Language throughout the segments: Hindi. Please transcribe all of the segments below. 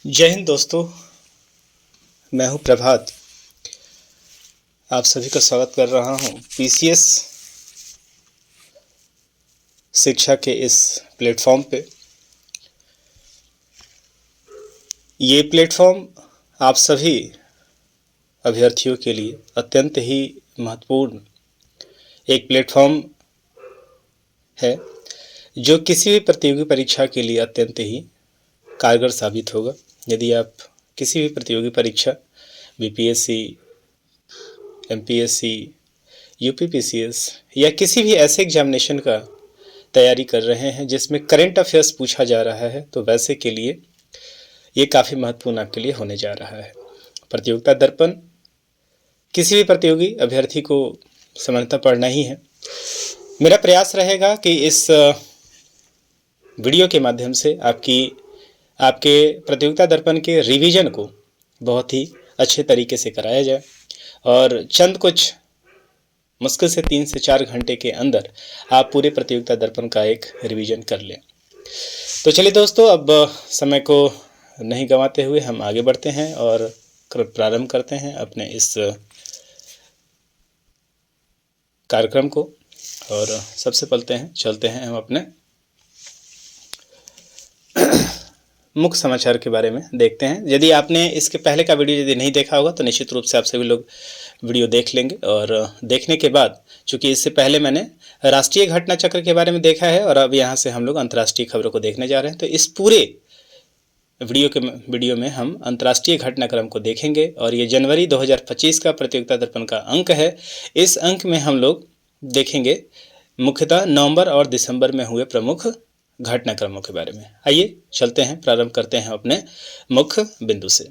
जय हिंद दोस्तों। मैं हूं प्रभात। आप सभी का स्वागत कर रहा हूं पीसीएस शिक्षा के इस प्लेटफॉर्म पे। ये प्लेटफॉर्म आप सभी अभ्यर्थियों के लिए अत्यंत ही महत्वपूर्ण एक प्लेटफॉर्म है जो किसी भी प्रतियोगी परीक्षा के लिए अत्यंत ही कारगर साबित होगा। यदि आप किसी भी प्रतियोगी परीक्षा बीपीएससी, एमपीएससी, यूपीपीसीएस या किसी भी ऐसे एग्जामिनेशन का तैयारी कर रहे हैं जिसमें करंट अफेयर्स पूछा जा रहा है, तो वैसे के लिए ये काफ़ी महत्वपूर्ण आपके लिए होने जा रहा है। प्रतियोगिता दर्पण किसी भी प्रतियोगी अभ्यर्थी को सामान्यतः पढ़ना ही है। मेरा प्रयास रहेगा कि इस वीडियो के माध्यम से आपके प्रतियोगिता दर्पण के रिवीजन को बहुत ही अच्छे तरीके से कराया जाए और चंद कुछ मुश्किल से 3 से 4 घंटे के अंदर आप पूरे प्रतियोगिता दर्पण का एक रिवीजन कर लें। तो चलिए दोस्तों, अब समय को नहीं गंवाते हुए हम आगे बढ़ते हैं और प्रारंभ करते हैं अपने इस कार्यक्रम को। और सबसे पहले चलते हैं हम अपने मुख्य समाचार के बारे में देखते हैं। यदि आपने इसके पहले का वीडियो यदि नहीं देखा होगा तो निश्चित रूप से आप सभी लोग वीडियो देख लेंगे। और देखने के बाद, चूंकि इससे पहले मैंने राष्ट्रीय घटना चक्र के बारे में देखा है और अब यहाँ से हम लोग अंतर्राष्ट्रीय खबरों को देखने जा रहे हैं, तो इस पूरे वीडियो में हम अंतर्राष्ट्रीय घटनाक्रम को देखेंगे। और ये जनवरी 2025 का प्रतियोगिता दर्पण का अंक है। इस अंक में हम लोग देखेंगे मुख्यतः नवंबर और दिसंबर में हुए प्रमुख घटनाक्रमों के बारे में। आइए चलते हैं, प्रारंभ करते हैं अपने मुख्य बिंदु से।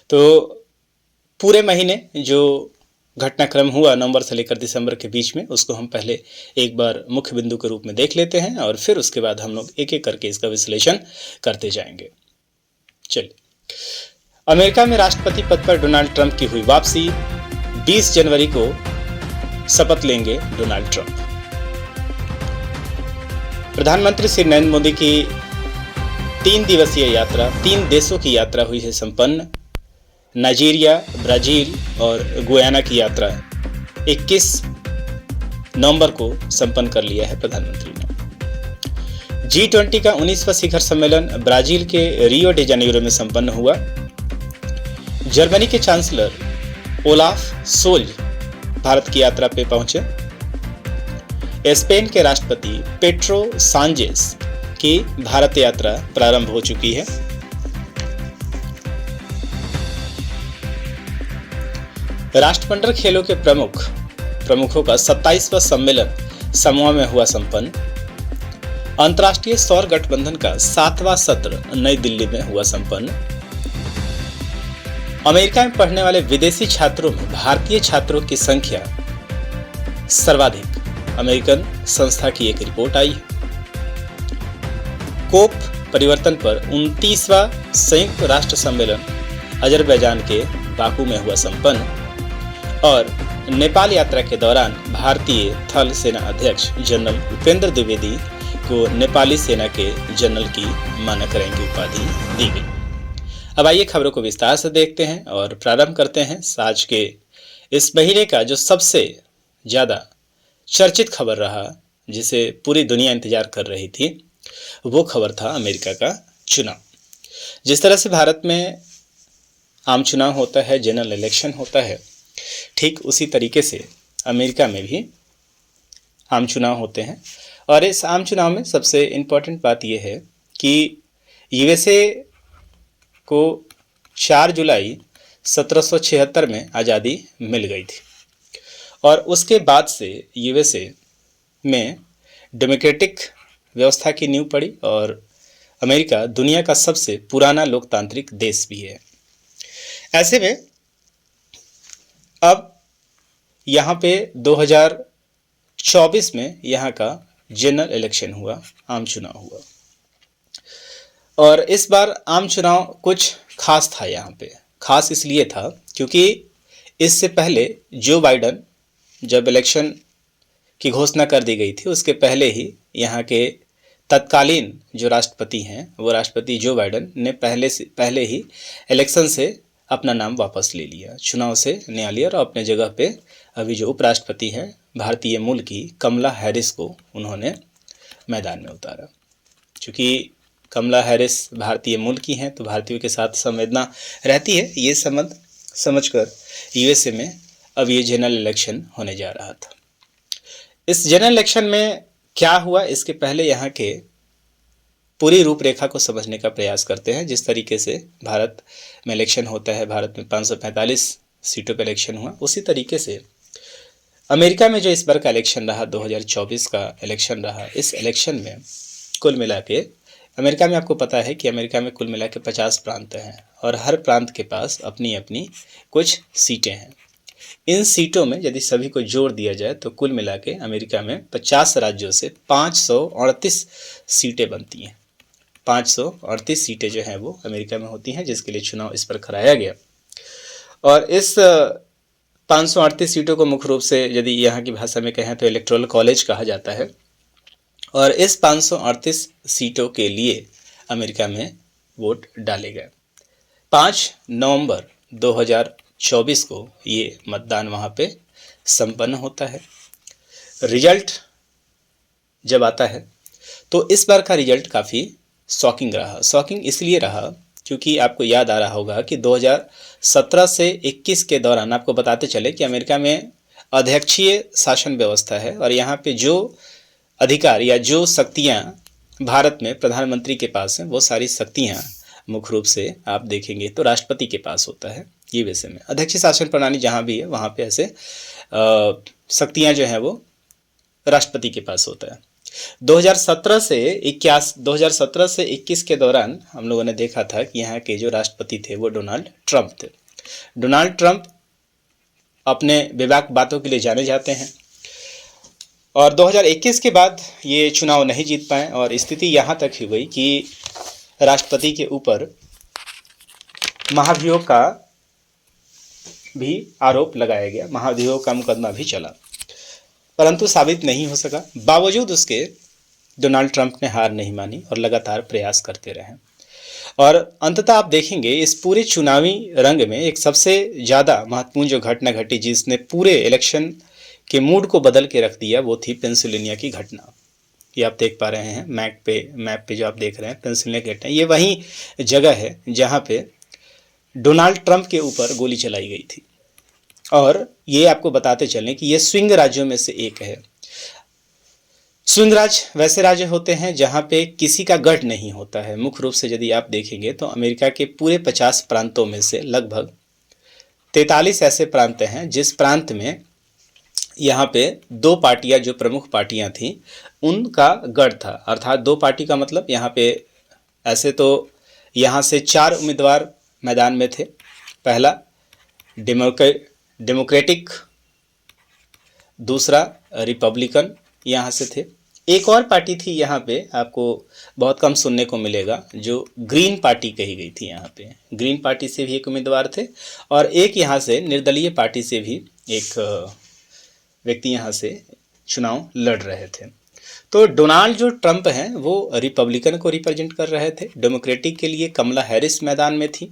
तो पूरे महीने जो घटनाक्रम हुआ नवंबर से लेकर दिसंबर के बीच में, उसको हम पहले एक बार मुख्य बिंदु के रूप में देख लेते हैं और फिर उसके बाद हम लोग एक एक करके इसका विश्लेषण करते जाएंगे। चलिए, अमेरिका में राष्ट्रपति पद पर डोनाल्ड ट्रंप की हुई वापसी। 20 जनवरी को शपथ लेंगे डोनाल्ड ट्रंप। प्रधानमंत्री श्री नरेंद्र मोदी की 3 दिवसीय यात्रा, 3 देशों की यात्रा हुई है संपन्न। नाइजीरिया, ब्राजील और गुयाना की यात्रा 21 नवंबर को संपन्न कर लिया है प्रधानमंत्री ने। G20 का 19वां शिखर सम्मेलन ब्राजील के रियो डी जेनेरो में संपन्न हुआ। जर्मनी के चांसलर ओलाफ सोल्ज भारत की यात्रा पे पहुंचे। स्पेन के राष्ट्रपति पेड्रो सांचेज की भारत यात्रा प्रारंभ हो चुकी है। राष्ट्रमंडल खेलों के प्रमुखों का 27वां सम्मेलन समोआ में हुआ संपन्न। अंतर्राष्ट्रीय सौर गठबंधन का 7वां सत्र नई दिल्ली में हुआ संपन्न। अमेरिका में पढ़ने वाले विदेशी छात्रों में भारतीय छात्रों की संख्या सर्वाधिक, अमेरिकन संस्था की एक रिपोर्ट आई। कोप परिवर्तन पर 29वां संयुक्त राष्ट्र सम्मेलन अजरबैजान के बाकू में हुआ संपन्न। और नेपाल यात्रा के दौरान भारतीय थल सेना अध्यक्ष जनरल उपेंद्र द्विवेदी को नेपाली सेना के जनरल की मानक रैंक की उपाधि दी गई। अब आइए खबरों को विस्तार से देखते हैं और प्रारंभ करते हैं आज के इस महीने का जो सबसे ज्यादा चर्चित खबर रहा, जिसे पूरी दुनिया इंतजार कर रही थी, वो खबर था अमेरिका का चुनाव। जिस तरह से भारत में आम चुनाव होता है, जनरल इलेक्शन होता है, ठीक उसी तरीके से अमेरिका में भी आम चुनाव होते हैं। और इस आम चुनाव में सबसे इम्पोर्टेंट बात यह है कि यूएसए को 4 जुलाई 1776 में आज़ादी मिल गई थी और उसके बाद से यूएसए में डेमोक्रेटिक व्यवस्था की नींव पड़ी और अमेरिका दुनिया का सबसे पुराना लोकतांत्रिक देश भी है। ऐसे में अब यहाँ पे 2024 में यहाँ का जनरल इलेक्शन हुआ, आम चुनाव हुआ। और इस बार आम चुनाव कुछ खास था। यहाँ पे खास इसलिए था क्योंकि इससे पहले जो बाइडन, जब इलेक्शन की घोषणा कर दी गई थी उसके पहले ही यहाँ के तत्कालीन जो राष्ट्रपति हैं वो राष्ट्रपति जो बाइडेन ने पहले ही इलेक्शन से अपना नाम वापस ले लिया, चुनाव से न्याय लिया और अपने जगह पे अभी जो उपराष्ट्रपति हैं भारतीय मूल की कमला हैरिस को उन्होंने मैदान में उतारा। चूँकि कमला हैरिस भारतीय मूल की हैं तो भारतीयों के साथ संवेदना रहती है, ये समझकर यूएसए में अब ये जनरल इलेक्शन होने जा रहा था। इस जनरल इलेक्शन में क्या हुआ, इसके पहले यहाँ के पूरी रूपरेखा को समझने का प्रयास करते हैं। जिस तरीके से भारत में इलेक्शन होता है, भारत में 545 सीटों पर इलेक्शन हुआ, उसी तरीके से अमेरिका में जो इस बार का इलेक्शन रहा, 2024 का इलेक्शन रहा, इस इलेक्शन में कुल मिला के अमेरिका में आपको पता है कि अमेरिका में कुल मिला के 50 प्रांत हैं और हर प्रांत के पास अपनी अपनी कुछ सीटें हैं। इन सीटों में यदि सभी को जोड़ दिया जाए तो कुल मिला के अमेरिका में 50 राज्यों से 538 सीटें बनती हैं। 538 सीटें जो हैं वो अमेरिका में होती हैं, जिसके लिए चुनाव इस पर कराया गया। और इस 538 सीटों को मुख्य रूप से यदि यहाँ की भाषा में कहें तो इलेक्टोरल कॉलेज कहा जाता है। और इस 538 सीटों के लिए अमेरिका में वोट डाले गए। 5 नवंबर 2024 को ये मतदान वहाँ पे संपन्न होता है। रिजल्ट जब आता है तो इस बार का रिजल्ट काफ़ी शॉकिंग रहा। शॉकिंग इसलिए रहा क्योंकि आपको याद आ रहा होगा कि 2017 से 21 के दौरान आपको बताते चले कि अमेरिका में अध्यक्षीय शासन व्यवस्था है और यहाँ पे जो अधिकार या जो शक्तियाँ भारत में प्रधानमंत्री के पास हैं वो सारी शक्तियाँ मुख्य रूप से आप देखेंगे तो राष्ट्रपति के पास होता है। ये वैसे में अध्यक्षीय शासन प्रणाली जहाँ भी है वहाँ पे ऐसे शक्तियाँ जो हैं वो राष्ट्रपति के पास होता है। 2017 से 21 के दौरान हम लोगों ने देखा था कि यहाँ के जो राष्ट्रपति थे वो डोनाल्ड ट्रंप थे। डोनाल्ड ट्रंप अपने बेबाक बातों के लिए जाने जाते हैं और 2021 के बाद ये चुनाव नहीं जीत पाए और स्थिति यहाँ तक ही गई कि राष्ट्रपति के ऊपर महाभियोग का भी आरोप लगाया गया, महाभियोग का मुकदमा भी चला, परंतु साबित नहीं हो सका। बावजूद उसके डोनाल्ड ट्रंप ने हार नहीं मानी और लगातार प्रयास करते रहे और अंततः आप देखेंगे इस पूरे चुनावी रंग में एक सबसे ज़्यादा महत्वपूर्ण जो घटना घटी जिसने पूरे इलेक्शन के मूड को बदल के रख दिया वो थी पेंसिल्वेनिया की घटना। ये आप देख पा रहे हैं मैप पे जो आप देख रहे हैं पेंसिल्वेनिया की घटना, ये वही जगह है जहाँ पे डोनाल्ड ट्रंप के ऊपर गोली चलाई गई थी। और ये आपको बताते चलें कि ये स्विंग राज्यों में से एक है। स्विंग राज्य वैसे राज्य होते हैं जहाँ पे किसी का गढ़ नहीं होता है। मुख्य रूप से यदि आप देखेंगे तो अमेरिका के पूरे 50 प्रांतों में से लगभग 43 ऐसे प्रांत हैं जिस प्रांत में यहाँ पे दो पार्टियाँ जो प्रमुख पार्टियाँ थीं उनका गढ़ था। अर्थात दो पार्टी का मतलब यहाँ पे ऐसे तो यहाँ से 4 उम्मीदवार मैदान में थे। पहला डेमोक्रेटिक, दूसरा रिपब्लिकन यहाँ से थे। एक और पार्टी थी यहाँ पे आपको बहुत कम सुनने को मिलेगा जो ग्रीन पार्टी कही गई थी। यहाँ पे ग्रीन पार्टी से भी एक उम्मीदवार थे और एक यहाँ से निर्दलीय पार्टी से भी एक व्यक्ति यहाँ से चुनाव लड़ रहे थे। तो डोनाल्ड जो ट्रंप हैं वो रिपब्लिकन को रिप्रेजेंट कर रहे थे। डेमोक्रेटिक के लिए कमला हैरिस मैदान में थी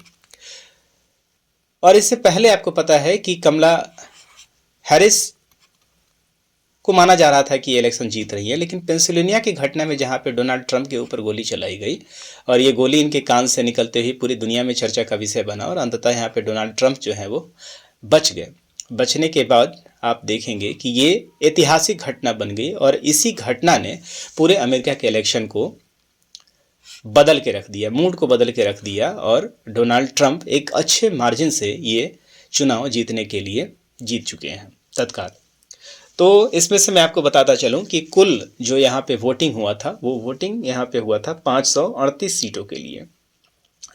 और इससे पहले आपको पता है कि कमला हैरिस को माना जा रहा था कि ये इलेक्शन जीत रही है, लेकिन पेंसिल्वेनिया की घटना में जहाँ पे डोनाल्ड ट्रंप के ऊपर गोली चलाई गई और ये गोली इनके कान से निकलते ही पूरी दुनिया में चर्चा का विषय बना और अंततः यहाँ पे डोनाल्ड ट्रंप जो है वो बच गए। बचने के बाद आप देखेंगे कि ये ऐतिहासिक घटना बन गई और इसी घटना ने पूरे अमेरिका के इलेक्शन को बदल के रख दिया, मूड को बदल के रख दिया और डोनाल्ड ट्रंप एक अच्छे मार्जिन से ये चुनाव जीतने के लिए जीत चुके हैं तत्काल। तो इसमें से मैं आपको बताता चलूं कि कुल जो यहाँ पे वोटिंग हुआ था वो वोटिंग यहाँ पे हुआ था 538 सीटों के लिए,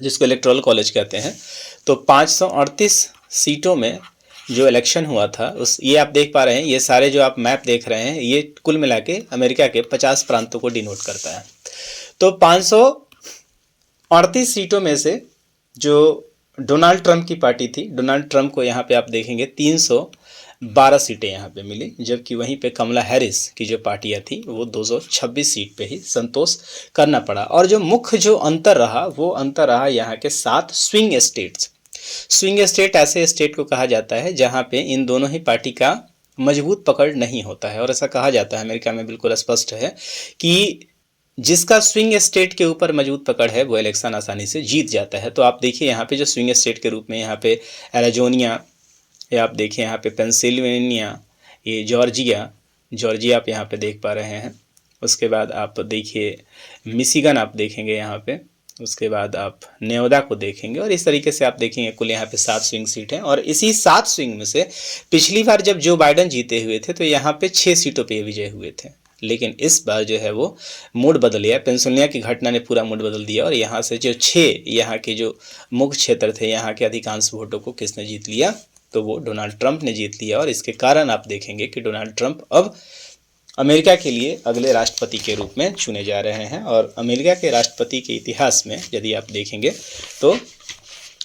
जिसको इलेक्टोरल कॉलेज कहते हैं। तो 538 सीटों में जो इलेक्शन हुआ था ये आप देख पा रहे हैं, ये सारे जो आप मैप देख रहे हैं ये कुल मिला के अमेरिका के 50 प्रांतों को डिनोट करता है। तो 538 सीटों में से जो डोनाल्ड ट्रंप की पार्टी थी, डोनाल्ड ट्रंप को यहाँ पे आप देखेंगे 12 सीटें यहाँ पे मिली, जबकि वहीं पे कमला हैरिस की जो पार्टियां थी वो 226 सीट पे ही संतोष करना पड़ा। और जो मुख्य जो अंतर रहा वो अंतर रहा यहाँ के 7 स्विंग स्टेट्स। स्विंग स्टेट ऐसे स्टेट को कहा जाता है जहाँ पे इन दोनों ही पार्टी का मजबूत पकड़ नहीं होता है, और ऐसा कहा जाता है, अमेरिका में बिल्कुल स्पष्ट है कि जिसका स्विंग स्टेट के ऊपर मजबूत पकड़ है वो इलेक्शन आसानी से जीत जाता है। तो आप देखिए यहाँ पे जो स्विंग स्टेट के रूप में यहाँ पे एरिज़ोना, या आप देखिए यहाँ पे पेंसिल्वेनिया, ये जॉर्जिया आप यहाँ पे देख पा रहे हैं। उसके बाद आप देखिए मिशिगन आप देखेंगे यहाँ पे, उसके बाद आप नेवादा को देखेंगे, और इस तरीके से आप देखेंगे कुल यहाँ पे 7 स्विंग सीट हैं। और इसी 7 स्विंग में से पिछली बार जब जो बाइडन जीते हुए थे तो यहाँ पे 6 सीटों पे विजय हुए थे, लेकिन इस बार जो है वो मूड बदल गया। पेंसिल्वेनिया की घटना ने पूरा मूड बदल दिया, और यहाँ से जो 6 यहाँ के जो मुख्य क्षेत्र थे, यहाँ के अधिकांश वोटों को किसने जीत लिया, तो वो डोनाल्ड ट्रंप ने जीत लिया। और इसके कारण आप देखेंगे कि डोनाल्ड ट्रंप अब अमेरिका के लिए अगले राष्ट्रपति के रूप में चुने जा रहे हैं। और अमेरिका के राष्ट्रपति के इतिहास में यदि आप देखेंगे तो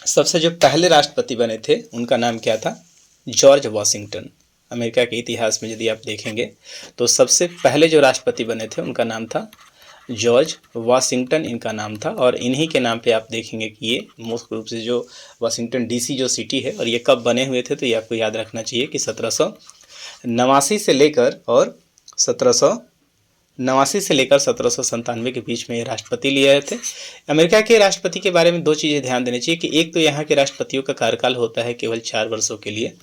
सबसे जो पहले राष्ट्रपति बने थे उनका नाम क्या था, जॉर्ज वॉशिंगटन। अमेरिका के इतिहास में यदि आप देखेंगे तो सबसे पहले जो राष्ट्रपति बने थे उनका नाम था जॉर्ज वॉशिंगटन, इनका नाम था। और इन्हीं के नाम पे आप देखेंगे कि ये मुख्य रूप से जो वाशिंगटन डीसी जो सिटी है, और ये कब बने हुए थे, तो ये आपको याद रखना चाहिए कि 1789 से लेकर 1797 के बीच में ये राष्ट्रपति लिए थे। अमेरिका के राष्ट्रपति के बारे में 2 चीज़ें ध्यान देनी चाहिए कि एक तो यहाँ के राष्ट्रपतियों का कार्यकाल होता है केवल 4 वर्षों के लिए,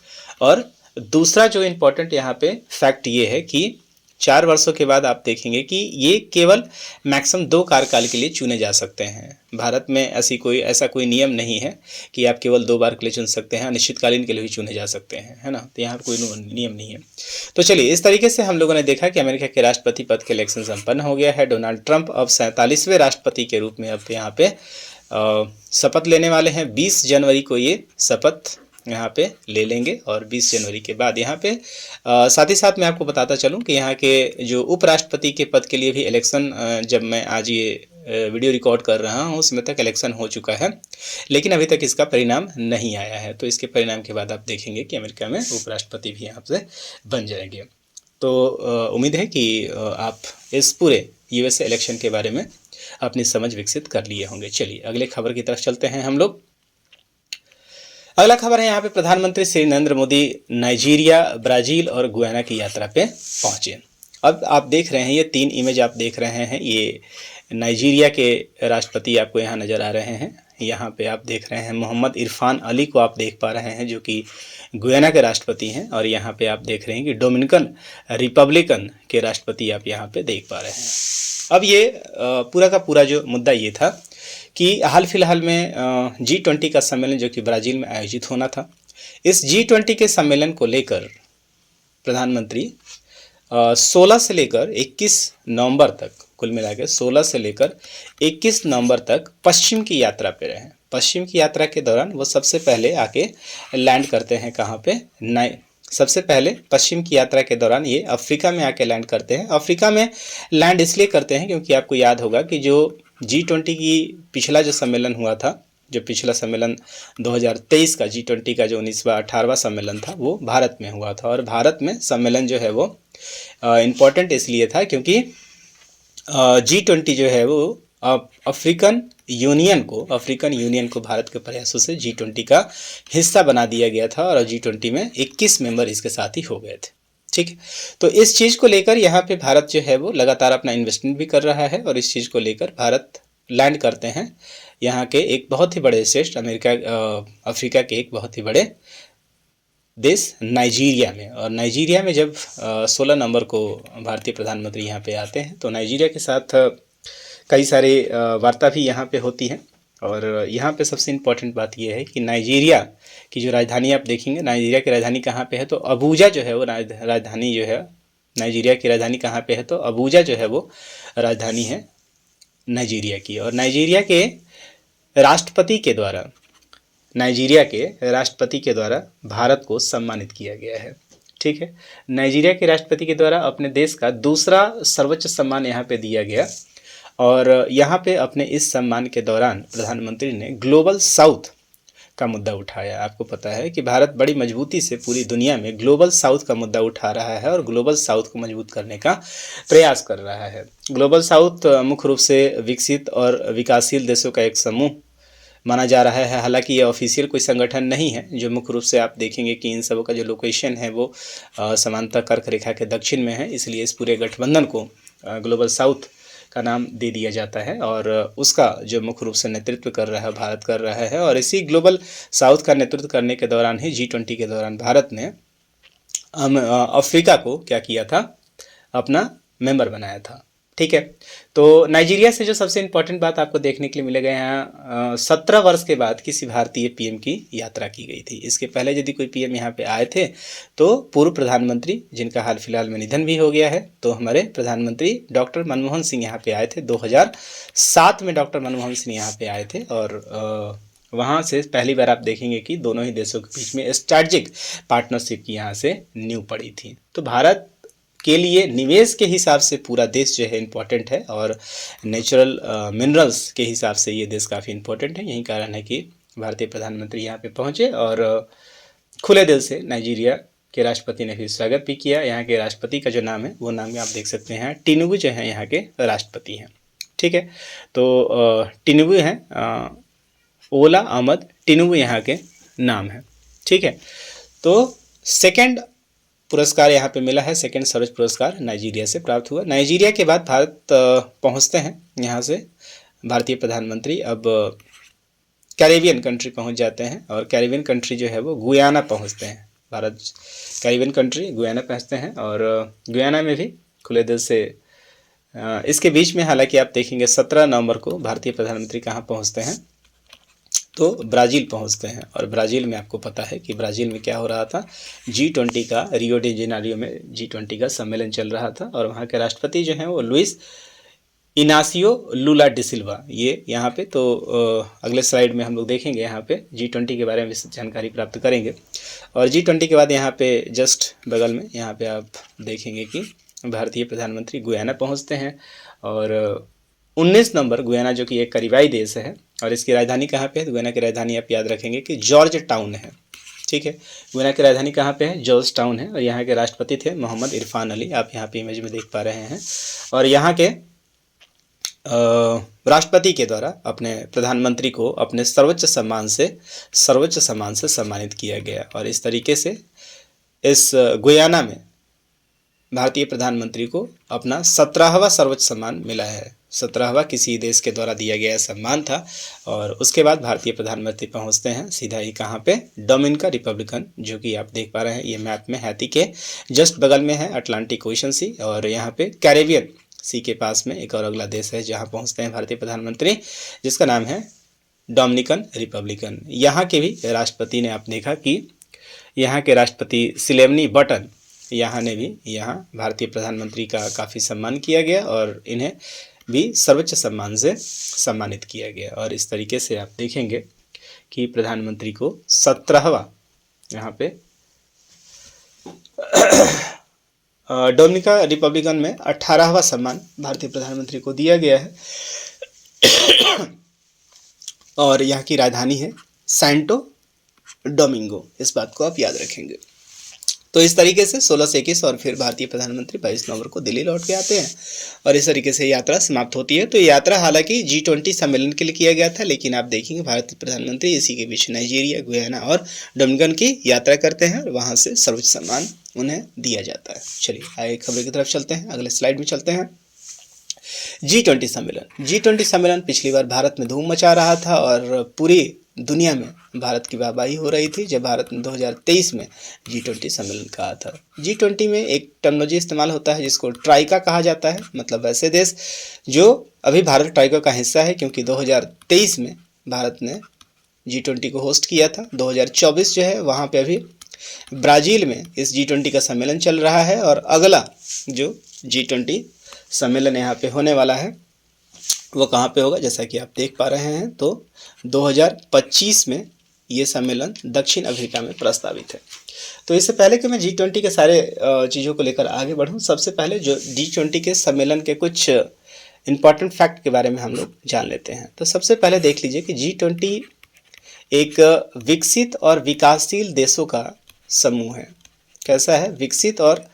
और दूसरा जो इम्पोर्टेंट यहाँ पे फैक्ट ये है कि 4 वर्षों के बाद आप देखेंगे कि ये केवल मैक्सिमम 2 कार्यकाल के लिए चुने जा सकते हैं। भारत में ऐसा कोई नियम नहीं है कि आप केवल 2 बार के लिए चुन सकते हैं, अनिश्चितकालीन के लिए भी चुने जा सकते हैं, है ना। तो यहाँ कोई नियम नहीं है। तो चलिए, इस तरीके से हम लोगों ने देखा कि अमेरिका के राष्ट्रपति पद के इलेक्शन संपन्न हो गया है। डोनाल्ड ट्रंप अब 47वें राष्ट्रपति के रूप में अब यहाँ पे शपथ लेने वाले हैं। 20 जनवरी को ये शपथ यहाँ पे ले लेंगे, और 20 जनवरी के बाद यहाँ पे साथ ही साथ मैं आपको बताता चलूँ कि यहाँ के जो उपराष्ट्रपति के पद के लिए भी इलेक्शन, जब मैं आज ये वीडियो रिकॉर्ड कर रहा हूँ उसमें तक इलेक्शन हो चुका है, लेकिन अभी तक इसका परिणाम नहीं आया है। तो इसके परिणाम के बाद आप देखेंगे कि अमेरिका में उपराष्ट्रपति भी यहाँ से बन जाएंगे। तो उम्मीद है कि आप इस पूरे यूएस इलेक्शन के बारे में अपनी समझ विकसित कर लिए होंगे। चलिए अगले खबर की तरफ चलते हैं हम लोग। अगला खबर है यहाँ पे प्रधानमंत्री श्री नरेंद्र मोदी नाइजीरिया, ब्राज़ील और गुयाना की यात्रा पे पहुँचे। अब आप देख रहे हैं ये 3 इमेज आप देख रहे हैं, ये नाइजीरिया के राष्ट्रपति आपको यहाँ नज़र आ रहे हैं। यहाँ पे आप देख रहे हैं मोहम्मद इरफान अली को आप देख पा रहे हैं जो कि गुयाना के राष्ट्रपति हैं, और यहाँ पे आप देख रहे हैं कि डोमिनिकन रिपब्लिकन के राष्ट्रपति आप यहाँ पे देख पा रहे हैं। अब ये पूरा का पूरा जो मुद्दा ये था कि हाल फिलहाल में G20 का सम्मेलन जो कि ब्राज़ील में आयोजित होना था, इस G20 के सम्मेलन को लेकर प्रधानमंत्री 16 से लेकर 21 नवंबर तक, कुल मिलाकर 16 से लेकर 21 नवंबर तक पश्चिम की यात्रा पे रहे। पश्चिम की यात्रा के दौरान वो सबसे पहले आके लैंड करते हैं कहाँ पे, सबसे पहले पश्चिम की यात्रा के दौरान ये अफ्रीका में आके लैंड करते हैं। अफ्रीका में लैंड इसलिए करते हैं क्योंकि आपको याद होगा कि जो G20 की पिछला जो सम्मेलन हुआ था, जो पिछला सम्मेलन 2023 का G20 का जो 18वां सम्मेलन था वो भारत में हुआ था। और भारत में सम्मेलन जो है वो इम्पोर्टेंट इसलिए था क्योंकि G20 जो है वो अफ्रीकन यूनियन को भारत के प्रयासों से G20 का हिस्सा बना दिया गया था, और G20 में 21 मेंबर इसके साथ ही हो गए थे। ठीक है, तो इस चीज़ को लेकर यहाँ पे भारत जो है वो लगातार अपना इन्वेस्टमेंट भी कर रहा है, और इस चीज़ को लेकर भारत लैंड करते हैं यहाँ के एक बहुत ही बड़े देश अफ्रीका के एक बहुत ही बड़े देश नाइजीरिया में। और नाइजीरिया में जब 16 नवंबर को भारतीय प्रधानमंत्री यहाँ पे आते हैं तो नाइजीरिया के साथ कई सारे वार्ता भी यहाँ पे होती हैं। और यहाँ पे सबसे इम्पोर्टेंट बात यह है कि नाइजीरिया की जो राजधानी आप देखेंगे, नाइजीरिया की राजधानी कहाँ पे है, तो अबूजा जो है वो राजधानी जो है, नाइजीरिया की राजधानी कहाँ पे है, तो अबूजा जो है वो राजधानी है नाइजीरिया की। और नाइजीरिया के राष्ट्रपति के द्वारा भारत को सम्मानित किया गया है। ठीक है, नाइजीरिया के राष्ट्रपति के द्वारा अपने देश का दूसरा सर्वोच्च सम्मान यहाँ पे दिया गया, और यहाँ पे अपने इस सम्मान के दौरान प्रधानमंत्री ने ग्लोबल साउथ का मुद्दा उठाया। आपको पता है कि भारत बड़ी मजबूती से पूरी दुनिया में ग्लोबल साउथ का मुद्दा उठा रहा है और ग्लोबल साउथ को मजबूत करने का प्रयास कर रहा है। ग्लोबल साउथ मुख्य रूप से विकसित और विकासशील देशों का एक समूह माना जा रहा है। हालांकि ये ऑफिशियल कोई संगठन नहीं है। जो मुख्य रूप से आप देखेंगे कि इन सबों का जो लोकेशन है वो समांतर कर्क रेखा के दक्षिण में है, इसलिए इस पूरे गठबंधन को ग्लोबल साउथ का नाम दे दिया जाता है और उसका जो मुख्य रूप से नेतृत्व कर रहा है भारत कर रहा है। और इसी ग्लोबल साउथ का नेतृत्व करने के दौरान ही G20 के दौरान भारत ने अफ्रीका को क्या किया था, अपना मेंबर बनाया था। ठीक है, तो नाइजीरिया से जो सबसे इम्पोर्टेंट बात आपको देखने के लिए मिलेगा, यहाँ 17 वर्ष के बाद किसी भारतीय पीएम की यात्रा की गई थी। इसके पहले यदि कोई पीएम यहाँ पे आए थे तो पूर्व प्रधानमंत्री, जिनका हाल फिलहाल में निधन भी हो गया है, तो हमारे प्रधानमंत्री डॉक्टर मनमोहन सिंह यहाँ पे आए थे। 2007 में डॉक्टर मनमोहन सिंह यहाँ पे आए थे और वहाँ से पहली बार आप देखेंगे कि दोनों ही देशों के बीच में स्ट्रैटेजिक पार्टनरशिप की यहाँ से नींव पड़ी थी। तो भारत के लिए निवेश के हिसाब से पूरा देश जो है इम्पोर्टेंट है और नेचुरल मिनरल्स के हिसाब से ये देश काफ़ी इम्पोर्टेंट है। यही कारण है कि भारतीय प्रधानमंत्री यहाँ पे पहुँचे और खुले दिल से नाइजीरिया के राष्ट्रपति ने भी स्वागत भी किया। यहाँ के राष्ट्रपति का जो नाम है वो नाम आप देख सकते हैं, टिनुबू जो है यहाँ के राष्ट्रपति हैं। ठीक है, तो टिनुबू हैं, ओला अहमद टिनुबू यहाँ के नाम है। ठीक है, तो सेकेंड पुरस्कार यहाँ पे मिला है, सेकेंड सर्वोच्च पुरस्कार नाइजीरिया से प्राप्त हुआ। नाइजीरिया के बाद भारत पहुँचते हैं यहाँ से भारतीय प्रधानमंत्री, अब कैरेबियन कंट्री पहुँच जाते हैं और कैरेबियन कंट्री जो है वो गुयाना पहुँचते हैं। भारत कैरेबियन कंट्री गुयाना पहुँचते हैं और गुयाना में भी खुले दिल से इसके बीच में हालांकि आप देखेंगे 17 नवंबर को भारतीय प्रधानमंत्री कहाँ पहुँचते हैं, तो ब्राज़ील पहुंचते हैं। और ब्राज़ील में आपको पता है कि ब्राज़ील में क्या हो रहा था, G20 का रियो डी जेनेरियो में G20 का सम्मेलन चल रहा था और वहाँ के राष्ट्रपति जो हैं वो लुइस इनासियो लुला डी सिल्वा, ये यहाँ पे तो अगले स्लाइड में हम लोग देखेंगे, यहाँ पे G20 के बारे में जानकारी प्राप्त करेंगे। और G20 के बाद यहाँ पे जस्ट बगल में यहाँ पे आप देखेंगे कि भारतीय प्रधानमंत्री गुयाना पहुँचते हैं और 19 नंबर गुयाना जो कि एक करीबाई देश है और इसकी राजधानी कहाँ पे है, तो गुयाना की राजधानी आप याद रखेंगे कि जॉर्ज टाउन है। ठीक है, गुयाना की राजधानी कहाँ पे है, जॉर्ज टाउन है और यहाँ के राष्ट्रपति थे मोहम्मद इरफान अली, आप यहाँ पे इमेज में देख पा रहे हैं। और यहाँ के राष्ट्रपति के द्वारा अपने प्रधानमंत्री को अपने सर्वोच्च सम्मान से सम्मानित किया गया और इस तरीके से इस गुयाना में भारतीय प्रधानमंत्री को अपना 17वां सर्वोच्च सम्मान मिला है। 17वां किसी देश के द्वारा दिया गया सम्मान था और उसके बाद भारतीय प्रधानमंत्री पहुंचते हैं सीधा ही कहाँ पे, डोमिनिका रिपब्लिकन, जो कि आप देख पा रहे हैं ये मैप में हैती के जस्ट बगल में है अटलांटिक ओशन सी और यहाँ पे कैरेबियन सी के पास में एक और अगला देश है जहाँ पहुँचते हैं भारतीय प्रधानमंत्री, जिसका नाम है डोमिनिकन रिपब्लिकन। यहाँ के भी राष्ट्रपति ने आप देखा कि यहाँ के राष्ट्रपति सिलेमनी बटन यहाँ ने भी यहाँ भारतीय प्रधानमंत्री का काफ़ी सम्मान किया गया और इन्हें भी सर्वोच्च सम्मान से सम्मानित किया गया। और इस तरीके से आप देखेंगे कि प्रधानमंत्री को 17वां यहाँ पे डोमिनिका रिपब्लिकन में 18वां सम्मान भारतीय प्रधानमंत्री को दिया गया है और यहाँ की राजधानी है सैंटो डोमिंगो, इस बात को आप याद रखेंगे। तो इस तरीके से 16 से 21 और फिर भारतीय प्रधानमंत्री 22 नवंबर को दिल्ली लौट के आते हैं और इस तरीके से यात्रा समाप्त होती है। तो यात्रा हालांकि G20 सम्मेलन के लिए किया गया था, लेकिन आप देखेंगे भारतीय प्रधानमंत्री इसी के बीच नाइजीरिया, गुयाना और डोमिनिकन की यात्रा करते हैं और वहाँ से सर्वोच्च सम्मान उन्हें दिया जाता है। चलिए आगे खबर की तरफ चलते हैं, अगले स्लाइड में चलते हैं। G20 सम्मेलन पिछली बार भारत में धूम मचा रहा था और पूरी दुनिया में भारत की वाहवाही हो रही थी जब भारत ने 2023 में G20 सम्मेलन कहा था। G20 में एक टर्मिनोलॉजी इस्तेमाल होता है जिसको ट्राइका कहा जाता है, मतलब वैसे देश जो अभी भारत ट्राइका का हिस्सा है, क्योंकि 2023 में भारत ने G20 को होस्ट किया था। 2024 जो है वहाँ पे अभी ब्राज़ील में इस G20 का सम्मेलन चल रहा है और अगला जो G20 सम्मेलन यहाँ पे होने वाला है वो कहाँ पे होगा, जैसा कि आप देख पा रहे हैं तो 2025 में ये सम्मेलन दक्षिण अफ्रीका में प्रस्तावित है। तो इससे पहले कि मैं G20 के सारे चीज़ों को लेकर आगे बढ़ूं, सबसे पहले जो G20 के सम्मेलन के कुछ इम्पॉर्टेंट फैक्ट के बारे में हम लोग जान लेते हैं। तो सबसे पहले देख लीजिए कि G20 एक विकसित और विकासशील देशों का समूह है। कैसा है? विकसित और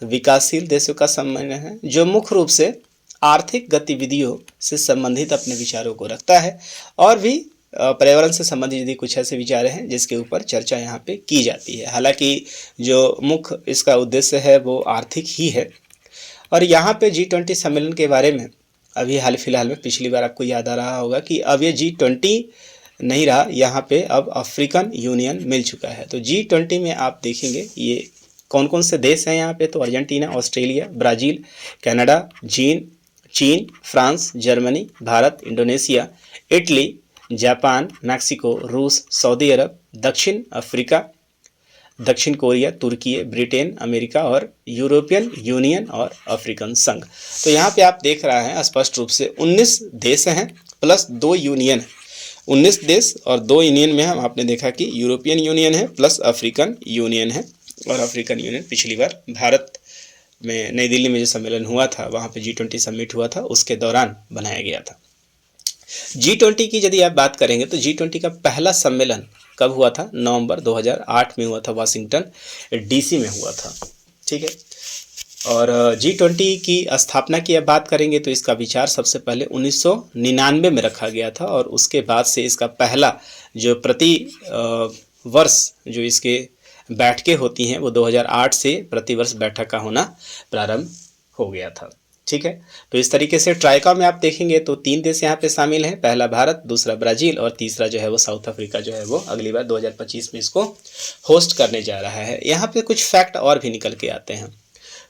विकासशील देशों का समूह है जो मुख्य रूप से आर्थिक गतिविधियों से संबंधित अपने विचारों को रखता है और भी पर्यावरण से संबंधित यदि कुछ ऐसे विचार हैं जिसके ऊपर चर्चा यहाँ पे की जाती है। हालांकि जो मुख्य इसका उद्देश्य है वो आर्थिक ही है। और यहाँ पे G20 सम्मेलन के बारे में अभी हाल फिलहाल में, पिछली बार आपको याद आ रहा होगा कि अब ये G20 नहीं रहा, यहाँ पे अब अफ्रीकन यूनियन मिल चुका है। तो G20 में आप देखेंगे ये कौन कौन से देश हैं यहाँ पे, तो अर्जेंटीना, ऑस्ट्रेलिया, ब्राज़ील, कनाडा, चीन, France, Germany, Bharat, Indonesia, Italy, Japan, Mexico, रूस, सऊदी अरब, दक्षिण अफ्रीका, दक्षिण कोरिया, तुर्की, ब्रिटेन, अमेरिका और यूरोपियन यूनियन और अफ्रीकन संघ। तो यहाँ पे आप देख रहे हैं स्पष्ट रूप से 19 देश हैं प्लस 2 यूनियन। 19 देश और 2 यूनियन में हम आपने देखा कि यूरोपियन यूनियन है प्लस अफ्रीकन यूनियन है। और अफ्रीकन यूनियन पिछली बार भारत में नई दिल्ली में जो सम्मेलन हुआ था, वहाँ पे G20 समिट हुआ था, उसके दौरान बनाया गया था। G20 की यदि आप बात करेंगे तो G20 का पहला सम्मेलन कब हुआ था? नवंबर 2008 में हुआ था, वाशिंगटन DC में हुआ था। ठीक है। और G20 की स्थापना की अब बात करेंगे तो इसका विचार सबसे पहले 1999 में रखा गया था और उसके बाद से इसका पहला जो प्रति वर्ष जो इसके बैठकें होती हैं वो 2008 से प्रतिवर्ष बैठक का होना प्रारंभ हो गया था। ठीक है। तो इस तरीके से ट्राइका में आप देखेंगे तो 3 देश यहाँ पे शामिल हैं, पहला भारत, दूसरा ब्राज़ील और तीसरा जो है वो साउथ अफ्रीका जो है वो अगली बार 2025 में इसको होस्ट करने जा रहा है। यहाँ पे कुछ फैक्ट और भी निकल के आते हैं।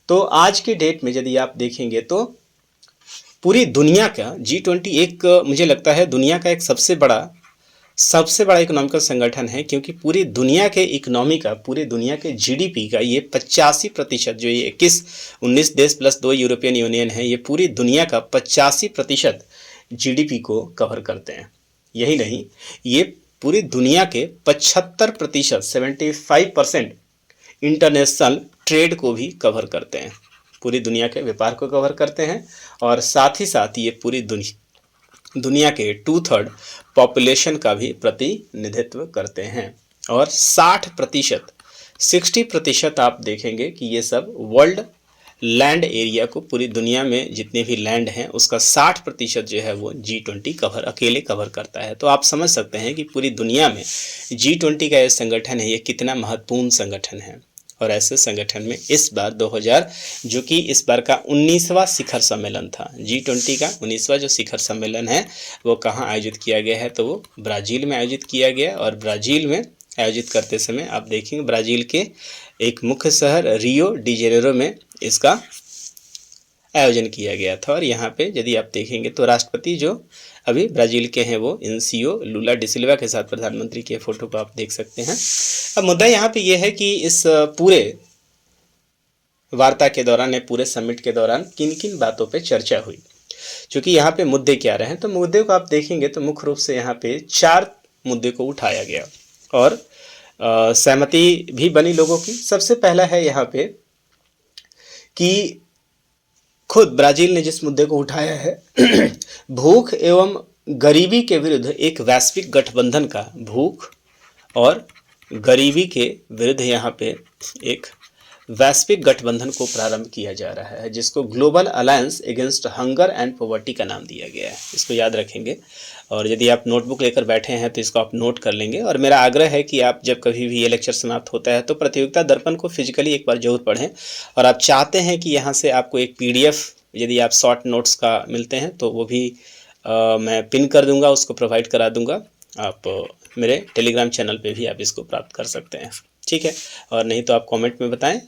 तो आज की डेट में यदि आप देखेंगे तो पूरी दुनिया का G20 एक, मुझे लगता है दुनिया का एक सबसे बड़ा इकोनॉमिकल संगठन है, क्योंकि पूरी दुनिया के इकोनॉमी का, पूरी दुनिया के GDP का ये 85% जो ये 19 देश प्लस 2 यूरोपियन यूनियन है, ये पूरी दुनिया का 85% GDP को कवर करते हैं। यही नहीं, ये पूरी दुनिया के 75% 75% इंटरनेशनल ट्रेड को भी कवर करते हैं, पूरी दुनिया के व्यापार को कवर करते हैं। और साथ ही साथ ये पूरी दुनिया के 2/3 पॉपुलेशन का भी प्रतिनिधित्व करते हैं। और 60% आप देखेंगे कि ये सब वर्ल्ड लैंड एरिया को, पूरी दुनिया में जितने भी लैंड हैं उसका 60% जो है वो G20 अकेले कवर करता है। तो आप समझ सकते हैं कि पूरी दुनिया में G20 का ये संगठन है, ये कितना महत्वपूर्ण संगठन है। और ऐसे संगठन में इस बार 2000 जो कि इस बार का 19वां शिखर सम्मेलन था, G20 का 19वां जो शिखर सम्मेलन है वो कहाँ आयोजित किया गया है? तो वो ब्राज़ील में आयोजित किया गया। और ब्राज़ील में आयोजित करते समय आप देखेंगे ब्राज़ील के एक मुख्य शहर रियो डी जेनेरो में इसका आयोजन किया गया था। और यहाँ पे यदि आप देखेंगे तो राष्ट्रपति जो अभी ब्राज़ील के हैं वो इनसियो लुला डी सिल्वा के साथ प्रधानमंत्री के फोटो को आप देख सकते हैं। अब मुद्दा यहाँ पे ये है कि इस पूरे वार्ता के दौरान या पूरे समिट के दौरान किन किन बातों पे चर्चा हुई, क्योंकि यहाँ पे मुद्दे क्या रहे हैं। तो मुद्दे को आप देखेंगे तो मुख्य रूप से यहाँ पे 4 मुद्दे को उठाया गया और सहमति भी बनी लोगों की। सबसे पहला है यहाँ पे कि खुद ब्राज़ील ने जिस मुद्दे को उठाया है भूख एवं गरीबी के विरुद्ध एक वैश्विक गठबंधन का, भूख और गरीबी के विरुद्ध यहाँ पे एक वैश्विक गठबंधन को प्रारंभ किया जा रहा है, जिसको global alliance against hunger and poverty का नाम दिया गया है। इसको याद रखेंगे और यदि आप नोटबुक लेकर बैठे हैं तो इसको आप नोट कर लेंगे। और मेरा आग्रह है कि आप जब कभी भी ये लेक्चर समाप्त होता है तो प्रतियोगिता दर्पण को फिजिकली एक बार जरूर पढ़ें। और आप चाहते हैं कि यहाँ से आपको एक PDF यदि आप शॉर्ट नोट्स का मिलते हैं तो वो भी मैं पिन कर दूंगा, उसको प्रोवाइड करा दूंगा। आप मेरे टेलीग्राम चैनल पे भी आप इसको प्राप्त कर सकते हैं। ठीक है। और नहीं तो आप कमेंट में बताएं,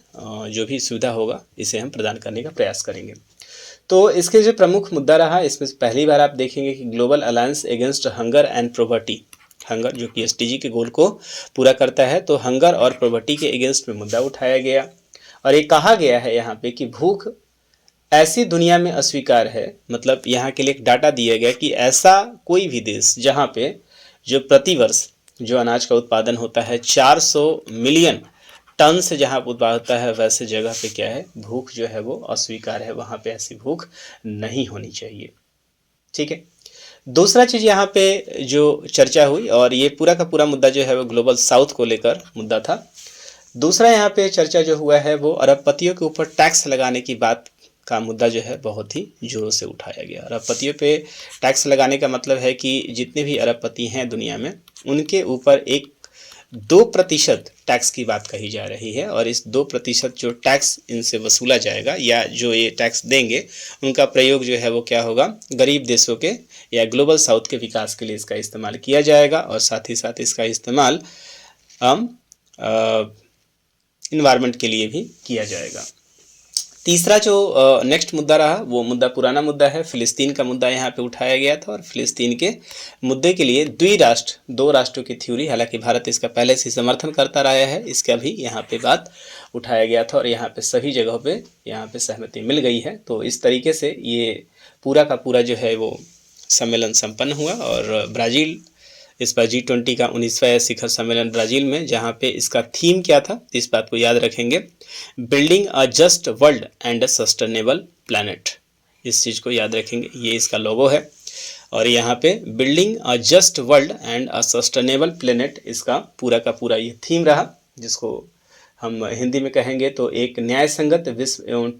जो भी सुविधा होगा इसे हम प्रदान करने का प्रयास करेंगे। तो इसके जो प्रमुख मुद्दा रहा, इसमें पहली बार आप देखेंगे कि global alliance against hunger and poverty, hunger जो कि SDG के गोल को पूरा करता है, तो हंगर और पॉवर्टी के अगेंस्ट में मुद्दा उठाया गया। और ये कहा गया है यहाँ पे कि भूख ऐसी दुनिया में अस्वीकार है, मतलब यहाँ के लिए एक डाटा दिया गया कि ऐसा कोई भी देश जहाँ पे जो प्रतिवर्ष जो अनाज का उत्पादन होता है 400 मिलियन टन से जहाँ उत्पादन होता है, वैसे जगह पे क्या है, भूख जो है वो अस्वीकार है, वहाँ पे ऐसी भूख नहीं होनी चाहिए। ठीक है। दूसरा चीज़ यहाँ पे जो चर्चा हुई, और ये पूरा का पूरा मुद्दा जो है वो ग्लोबल साउथ को लेकर मुद्दा था। दूसरा यहाँ पे चर्चा जो हुआ है वो अरबपतियों के ऊपर टैक्स लगाने की बात का मुद्दा जो है बहुत ही जोरों से उठाया गया। अरबपतियों पे टैक्स लगाने का मतलब है कि जितने भी अरबपति हैं दुनिया में, उनके ऊपर एक 2% टैक्स की बात कही जा रही है, और इस 2% जो टैक्स इनसे वसूला जाएगा या जो ये टैक्स देंगे, उनका प्रयोग जो है वो क्या होगा, गरीब देशों के या ग्लोबल साउथ के विकास के लिए इसका इस्तेमाल किया जाएगा, और साथ ही साथ इसका इस्तेमाल हम इन्वायरमेंट के लिए भी किया जाएगा। तीसरा जो नेक्स्ट मुद्दा रहा वो मुद्दा पुराना मुद्दा है, फ़िलिस्तीन का मुद्दा यहाँ पे उठाया गया था, और फ़िलिस्तीन के मुद्दे के लिए द्विराष्ट्र, 2 राष्ट्रों की थ्योरी, हालांकि भारत इसका पहले से समर्थन करता रहा है, इसका भी यहाँ पे बात उठाया गया था, और यहाँ पे सभी जगहों पे यहाँ पे सहमति मिल गई है। तो इस तरीके से ये पूरा का पूरा जो है वो सम्मेलन संपन्न हुआ, और ब्राज़ील इस बार G20 का 19वां शिखर सम्मेलन ब्राज़ील में, जहाँ पे इसका थीम क्या था, इस बात को याद रखेंगे, building a just world and a sustainable planet. इस चीज़ को याद रखेंगे, ये इसका लोगो है, और यहाँ पे building a just world and a sustainable planet इसका पूरा का पूरा ये थीम रहा, जिसको हम हिंदी में कहेंगे तो एक न्याय संगत विश्व एवं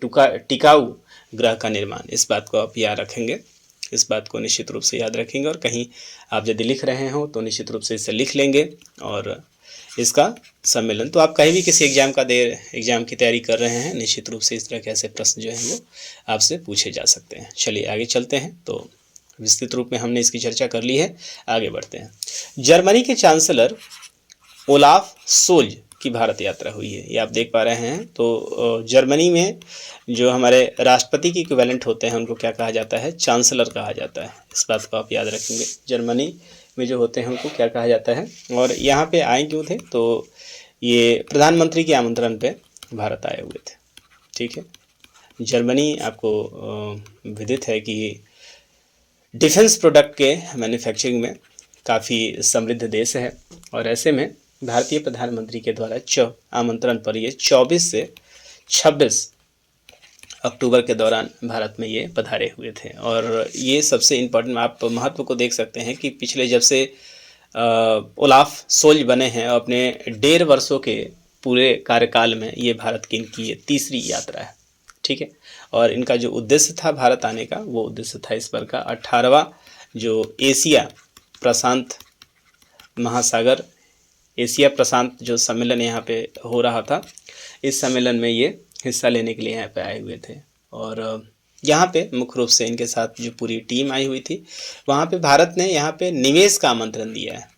टिकाऊ ग्रह का निर्माण। इस बात को आप याद रखेंगे, इस बात को निश्चित रूप से याद रखेंगे, और कहीं आप यदि लिख रहे हो तो निश्चित रूप से इसे लिख लेंगे। और इसका सम्मेलन तो आप कहीं भी किसी एग्ज़ाम की तैयारी कर रहे हैं, निश्चित रूप से इस तरह के ऐसे प्रश्न जो हैं वो आपसे पूछे जा सकते हैं। चलिए आगे चलते हैं। तो विस्तृत रूप में हमने इसकी चर्चा कर ली है, आगे बढ़ते हैं। जर्मनी के चांसलर ओलाफ सोल्ज की भारत यात्रा हुई है, ये आप देख पा रहे हैं। तो जर्मनी में जो हमारे राष्ट्रपति के इक्विवेलेंट होते हैं उनको क्या कहा जाता है, चांसलर कहा जाता है। इस बात को आप याद रखेंगे, जर्मनी में जो होते हैं उनको क्या कहा जाता है। और यहाँ पे आए क्यों थे, तो ये प्रधानमंत्री के आमंत्रण पे भारत आए हुए थे। ठीक है, जर्मनी आपको विदित है कि डिफेंस प्रोडक्ट के मैन्युफैक्चरिंग में काफ़ी समृद्ध देश है, और ऐसे में भारतीय प्रधानमंत्री के द्वारा आमंत्रण पर ये 24 से 26 अक्टूबर के दौरान भारत में ये पधारे हुए थे। और ये सबसे इम्पोर्टेंट, आप महत्व को देख सकते हैं कि पिछले जब से ओलाफ सोल्ज बने हैं, अपने 1.5 वर्षों के पूरे कार्यकाल में ये भारत की इनकी ये तीसरी यात्रा है। ठीक है, और इनका जो उद्देश्य था भारत आने का, वो उद्देश्य था इस बार का 18वां जो एशिया प्रशांत महासागर, एशिया प्रशांत जो सम्मेलन यहाँ पे हो रहा था, इस सम्मेलन में ये हिस्सा लेने के लिए यहाँ पे आए हुए थे। और यहाँ पे मुख्य रूप से इनके साथ जो पूरी टीम आई हुई थी, वहाँ पे भारत ने यहाँ पे निवेश का आमंत्रण दिया है।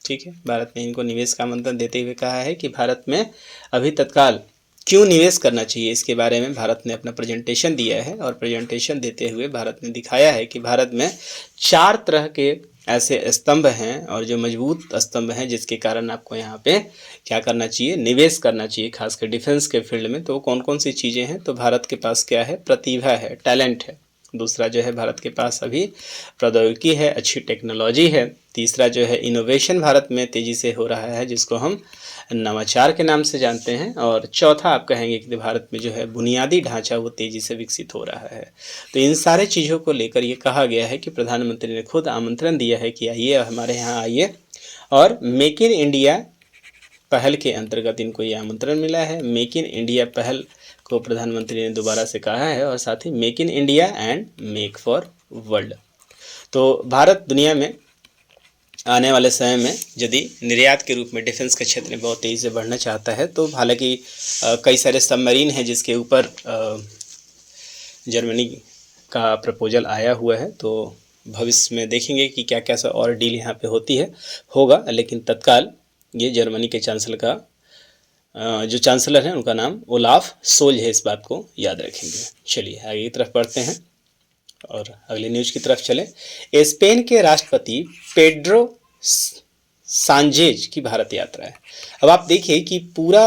ठीक है, भारत ने इनको निवेश का आमंत्रण देते हुए कहा है कि भारत में अभी तत्काल क्यों निवेश करना चाहिए, इसके बारे में भारत ने अपना प्रेजेंटेशन दिया है। और प्रेजेंटेशन देते हुए भारत ने दिखाया है कि भारत में 4 तरह के ऐसे स्तंभ हैं, और जो मजबूत स्तंभ हैं, जिसके कारण आपको यहाँ पे क्या करना चाहिए, निवेश करना चाहिए, खासकर डिफेंस के फील्ड में। तो कौन कौन सी चीज़ें हैं, तो भारत के पास क्या है, प्रतिभा है, टैलेंट है। दूसरा जो है भारत के पास अभी प्रौद्योगिकी है, अच्छी टेक्नोलॉजी है। तीसरा जो है इनोवेशन भारत में तेज़ी से हो रहा है, जिसको हम नवाचार के नाम से जानते हैं। और चौथा आप कहेंगे कि भारत में जो है बुनियादी ढांचा वो तेज़ी से विकसित हो रहा है। तो इन सारे चीज़ों को लेकर ये कहा गया है कि प्रधानमंत्री ने खुद आमंत्रण दिया है कि आइए, हमारे यहाँ आइए। और मेक इन इंडिया पहल के अंतर्गत इनको ये आमंत्रण मिला है। मेक इन इंडिया पहल को प्रधानमंत्री ने दोबारा से कहा है, और साथ ही make in India and make for world. तो भारत दुनिया में आने वाले समय में यदि निर्यात के रूप में डिफेंस के क्षेत्र में बहुत तेज़ी से बढ़ना चाहता है, तो हालांकि कई सारे सबमरीन हैं जिसके ऊपर जर्मनी का प्रपोजल आया हुआ है। तो भविष्य में देखेंगे कि क्या क्या सा और डील यहाँ पे होगा। लेकिन तत्काल ये जर्मनी के चांसलर का जो चांसलर हैं उनका नाम ओलाफ सोल्ज है, इस बात को याद रखेंगे। चलिए आगे की तरफ बढ़ते हैं और अगली न्यूज़ की तरफ चलें। स्पेन के राष्ट्रपति पेड्रो सांचेज की भारत यात्रा है। अब आप देखिए कि पूरा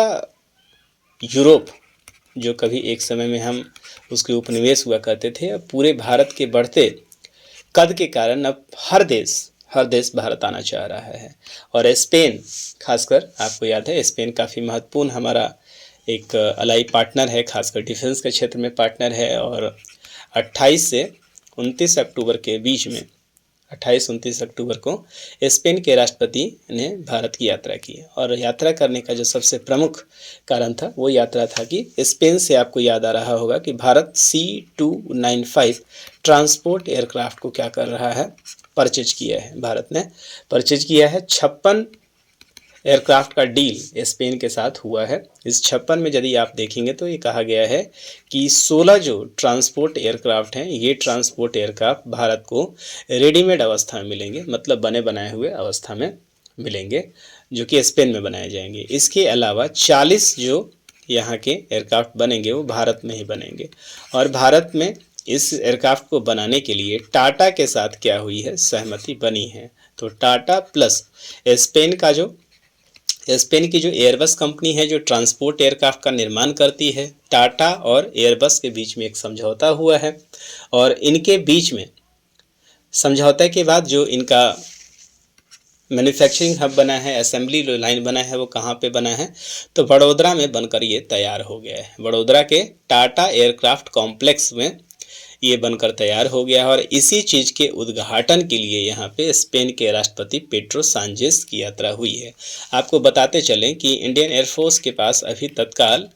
यूरोप, जो कभी एक समय में हम उसके उपनिवेश हुआ करते थे, अब पूरे भारत के बढ़ते कद के कारण अब हर देश भारत आना चाह रहा है। और स्पेन खासकर, आपको याद है स्पेन काफ़ी महत्वपूर्ण हमारा एक अलाई पार्टनर है, खासकर डिफेंस के क्षेत्र में पार्टनर है। और 28 से 29 अक्टूबर के बीच में 28-29 अक्टूबर को स्पेन के राष्ट्रपति ने भारत की यात्रा की। और यात्रा करने का जो सबसे प्रमुख कारण था वो यात्रा था कि स्पेन से आपको याद आ रहा होगा कि भारत C-295 ट्रांसपोर्ट एयरक्राफ्ट को क्या कर रहा है, परचेज किया है। भारत ने परचेज किया है। 56 एयरक्राफ्ट का डील स्पेन के साथ हुआ है। इस 56 में यदि आप देखेंगे तो ये कहा गया है कि 16 जो ट्रांसपोर्ट एयरक्राफ्ट हैं, ये ट्रांसपोर्ट एयरक्राफ्ट भारत को रेडीमेड अवस्था में मिलेंगे, मतलब बने बनाए हुए अवस्था में मिलेंगे, जो कि स्पेन में बनाए जाएंगे। इसके अलावा 40 जो यहाँ के एयरक्राफ्ट बनेंगे वो भारत में ही बनेंगे। और भारत में इस एयरक्राफ्ट को बनाने के लिए टाटा के साथ क्या हुई है, सहमति बनी है। तो टाटा प्लस स्पेन की जो एयरबस कंपनी है जो ट्रांसपोर्ट एयरक्राफ्ट का निर्माण करती है, टाटा और एयरबस के बीच में एक समझौता हुआ है। और इनके बीच में समझौते के बाद जो इनका मैन्युफैक्चरिंग हब बना है, असेंबली लाइन बना है, वो कहाँ पे बना है, तो वडोदरा में बनकर ये तैयार हो गया है। वडोदरा के टाटा एयरक्राफ्ट कॉम्प्लेक्स में ये बनकर तैयार हो गया है। और इसी चीज़ के उद्घाटन के लिए यहाँ पे स्पेन के राष्ट्रपति पेड्रो सांचेज की यात्रा हुई है। आपको बताते चलें कि इंडियन एयरफोर्स के पास अभी तत्काल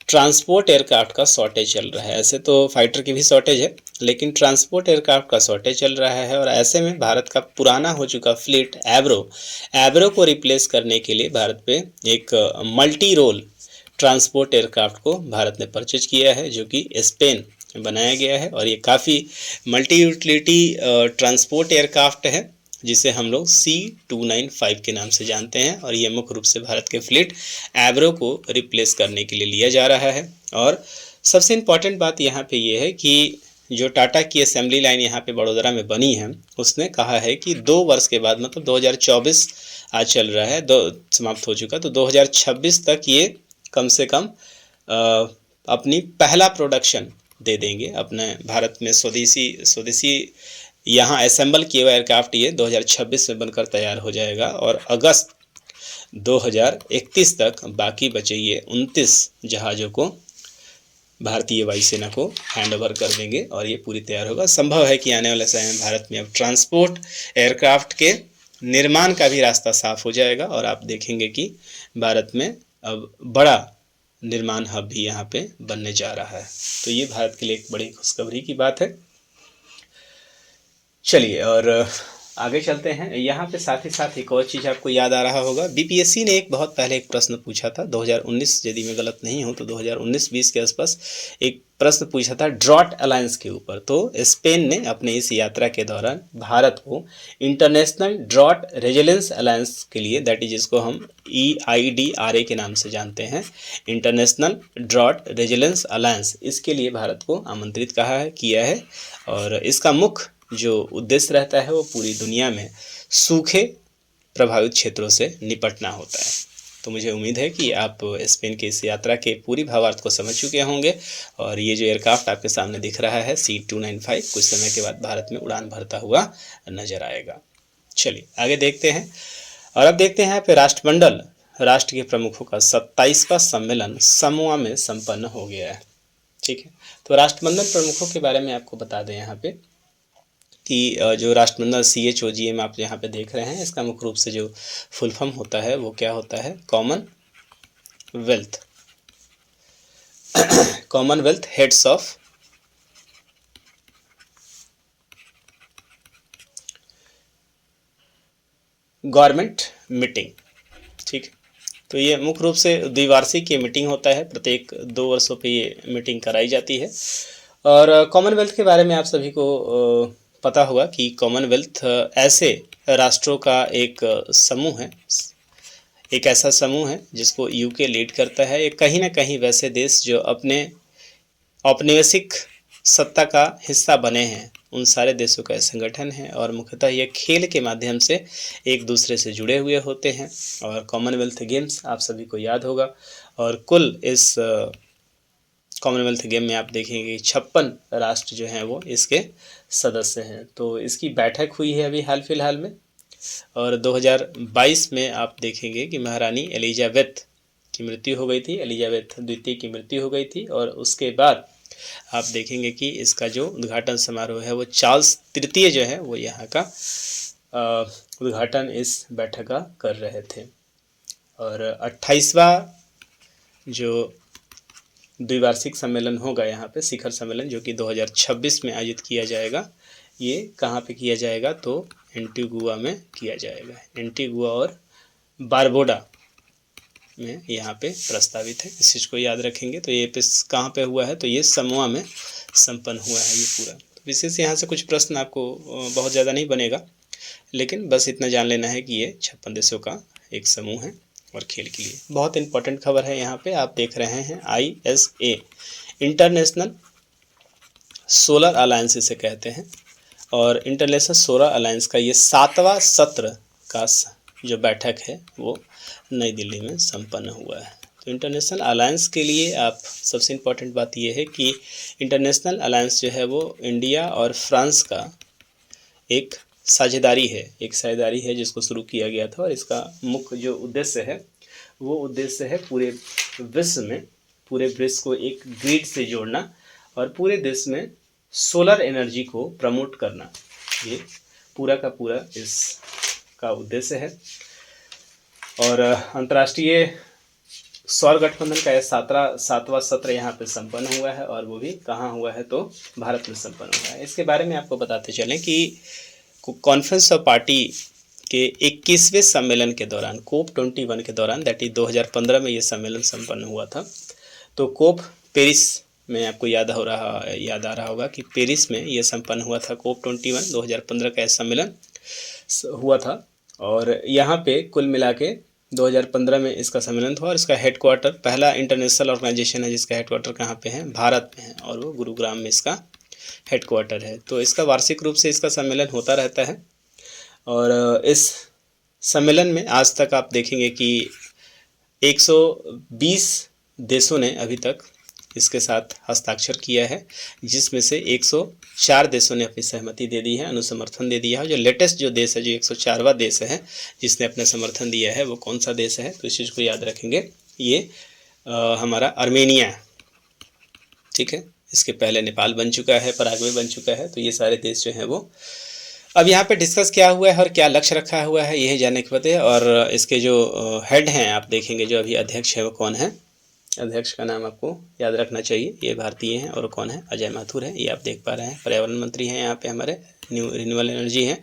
ट्रांसपोर्ट एयरक्राफ्ट का शॉर्टेज चल रहा है। ऐसे तो फाइटर की भी शॉर्टेज है, लेकिन ट्रांसपोर्ट का शॉर्टेज चल रहा है। और ऐसे में भारत का पुराना हो चुका फ्लीट एब्रो को रिप्लेस करने के लिए भारत पे एक मल्टी रोल ट्रांसपोर्ट एयरक्राफ्ट को भारत ने परचेज किया है, जो कि स्पेन बनाया गया है। और ये काफ़ी मल्टी यूटिलिटी ट्रांसपोर्ट एयरक्राफ्ट है, जिसे हम लोग C-295 के नाम से जानते हैं। और ये मुख्य रूप से भारत के फ्लीट एब्रो को रिप्लेस करने के लिए लिया जा रहा है। और सबसे इम्पॉर्टेंट बात यहाँ पे ये है कि जो टाटा की असेंबली लाइन यहाँ पे बड़ोदरा में बनी है, उसने कहा है कि 2 वर्ष के बाद, मतलब 2024 आज चल रहा है, समाप्त हो चुका, तो 2026 तक ये कम से कम अपनी पहला प्रोडक्शन दे देंगे अपने भारत में। स्वदेशी यहाँ असेंबल किए हुए एयरक्राफ्ट ये 2026 में बनकर तैयार हो जाएगा। और अगस्त 2031 तक बाकी बचे ये 29 जहाज़ों को भारतीय वायुसेना को हैंडओवर कर देंगे और ये पूरी तैयार होगा। संभव है कि आने वाले समय में भारत में अब ट्रांसपोर्ट एयरक्राफ्ट के निर्माण का भी रास्ता साफ हो जाएगा। और आप देखेंगे कि भारत में अब बड़ा निर्माण हब भी यहाँ पे बनने जा रहा है। तो ये भारत के लिए एक बड़ी खुशखबरी की बात है। चलिए और आगे चलते हैं। यहाँ पे साथ ही साथ एक और चीज़ आपको याद आ रहा होगा, बीपीएससी ने एक बहुत पहले एक प्रश्न पूछा था 2019, यदि मैं गलत नहीं हूँ तो 2019-20 के आसपास एक प्रश्न पूछा था ड्रॉट अलायंस के ऊपर। तो स्पेन ने अपने इस यात्रा के दौरान भारत को इंटरनेशनल ड्रॉट रेजिलेंस अलायंस के लिए, दैट इज जिसको हम EIDRA के नाम से जानते हैं, इंटरनेशनल ड्रॉट रेजिलेंस अलायंस, इसके लिए भारत को आमंत्रित किया है। और इसका मुख्य जो उद्देश्य रहता है वो पूरी दुनिया में सूखे प्रभावित क्षेत्रों से निपटना होता है। तो मुझे उम्मीद है कि आप स्पेन की इस यात्रा के पूरी भावार्थ को समझ चुके होंगे। और ये जो एयरक्राफ्ट आपके सामने दिख रहा है C-295 कुछ समय के बाद भारत में उड़ान भरता हुआ नजर आएगा। चलिए आगे देखते हैं। और अब देखते हैं यहाँ पे राष्ट्रमंडल, राष्ट्र के प्रमुखों का 27वां सम्मेलन समोआ में संपन्न हो गया है। ठीक है, तो राष्ट्रमंडल प्रमुखों के बारे में आपको बता दें यहाँ पे कि जो राष्ट्रमंडल CHOGM आप यहाँ पे देख रहे हैं, इसका मुख्य रूप से जो फुल फॉर्म होता है वो क्या होता है, Commonwealth heads of government meeting. ठीक है, तो ये मुख्य रूप से द्विवार्षिक ये मीटिंग होता है, प्रत्येक 2 वर्षों पे ये मीटिंग कराई जाती है। और कॉमनवेल्थ के बारे में आप सभी को पता होगा कि कॉमनवेल्थ ऐसे राष्ट्रों का एक समूह है, एक ऐसा समूह है जिसको UK लीड करता है। ये कहीं ना कहीं वैसे देश जो अपने औपनिवेशिक सत्ता का हिस्सा बने हैं, उन सारे देशों का संगठन है। और मुख्यतः ये खेल के माध्यम से एक दूसरे से जुड़े हुए होते हैं। और कॉमनवेल्थ गेम्स आप सभी को याद होगा। और कुल इस कॉमनवेल्थ गेम में आप देखेंगे 56 राष्ट्र जो हैं वो इसके सदस्य हैं। तो इसकी बैठक हुई है अभी हाल फिलहाल में। और 2022 में आप देखेंगे कि महारानी एलिजाबेथ की मृत्यु हो गई थी, एलिजाबेथ द्वितीय की मृत्यु हो गई थी। और उसके बाद आप देखेंगे कि इसका जो उद्घाटन समारोह है वो चार्ल्स तृतीय जो है वो यहाँ का उद्घाटन इस बैठक का कर रहे थे। और 28वां जो द्विवार्षिक सम्मेलन होगा यहाँ पे, शिखर सम्मेलन, जो कि 2026 में आयोजित किया जाएगा, ये कहाँ पे किया जाएगा तो एंटीगुआ में किया जाएगा। एंटीगुआ और बारबोडा में यहाँ पे प्रस्तावित है, इस चीज़ को याद रखेंगे। तो ये कहाँ पे हुआ है तो ये समोआ में संपन्न हुआ है ये पूरा। तो विशेष यहाँ से कुछ प्रश्न आपको बहुत ज़्यादा नहीं बनेगा, लेकिन बस इतना जान लेना है कि ये 56 देशों का एक समूह है और खेल के लिए बहुत इंपॉर्टेंट खबर है। यहाँ पे आप देख रहे हैं ISA, इंटरनेशनल सोलर अलायंस इसे कहते हैं, और इंटरनेशनल सोलर अलायंस का ये 7वां सत्र का जो बैठक है वो नई दिल्ली में संपन्न हुआ है। तो इंटरनेशनल अलायंस के लिए आप सबसे इम्पोर्टेंट बात यह है कि इंटरनेशनल अलायंस जो है वो इंडिया और फ्रांस का एक साझेदारी है, जिसको शुरू किया गया था। और इसका मुख्य जो उद्देश्य है वो उद्देश्य है पूरे विश्व को एक ग्रिड से जोड़ना और पूरे देश में सोलर एनर्जी को प्रमोट करना, ये पूरा का पूरा इसका उद्देश्य है। और अंतर्राष्ट्रीय सौर गठबंधन का यह 7वां सत्र यहाँ पे संपन्न हुआ है, और वो भी कहाँ हुआ है तो भारत में संपन्न हुआ है। इसके बारे में आपको बताते चलें कि कॉन्फ्रेंस ऑफ पार्टी के 21वें सम्मेलन के दौरान, COP21 के दौरान, दैट इज 2015 में ये सम्मेलन संपन्न हुआ था। तो COP पेरिस में आपको याद आ रहा होगा कि पेरिस में ये संपन्न हुआ था। COP21 2015 का सम्मेलन हुआ था, और यहाँ पे कुल मिला के 2015 में इसका सम्मेलन था। और इसका हेडक्वार्टर, पहला इंटरनेशनल ऑर्गेनाइजेशन है जिसका हेडक्वार्टर कहाँ पे है, भारत में है, और वो गुरुग्राम में इसका हेडक्वार्टर है। तो इसका वार्षिक रूप से इसका सम्मेलन होता रहता है। और इस सम्मेलन में आज तक आप देखेंगे कि 120 देशों ने अभी तक इसके साथ हस्ताक्षर किया है, जिसमें से 104 देशों ने अपनी सहमति दे दी है, अनुसमर्थन दे दिया है। जो लेटेस्ट जो देश है, जो 104वां देश है जिसने अपने समर्थन दिया है, वो कौन सा देश है तो इस चीज़ को याद रखेंगे, ये हमारा आर्मेनिया, ठीक है। इसके पहले नेपाल बन चुका है, पराग्वे बन चुका है। तो ये सारे देश जो हैं वो अब यहाँ पे डिस्कस क्या हुआ है और क्या लक्ष्य रखा हुआ है यही जानने के बाद। और इसके जो हेड हैं आप देखेंगे, जो अभी अध्यक्ष है वो कौन है, अध्यक्ष का नाम आपको याद रखना चाहिए, ये भारतीय हैं। और कौन है, अजय माथुर है, ये आप देख पा रहे हैं। पर्यावरण मंत्री हैं यहाँ पे हमारे, रिन्यूएबल एनर्जी हैं,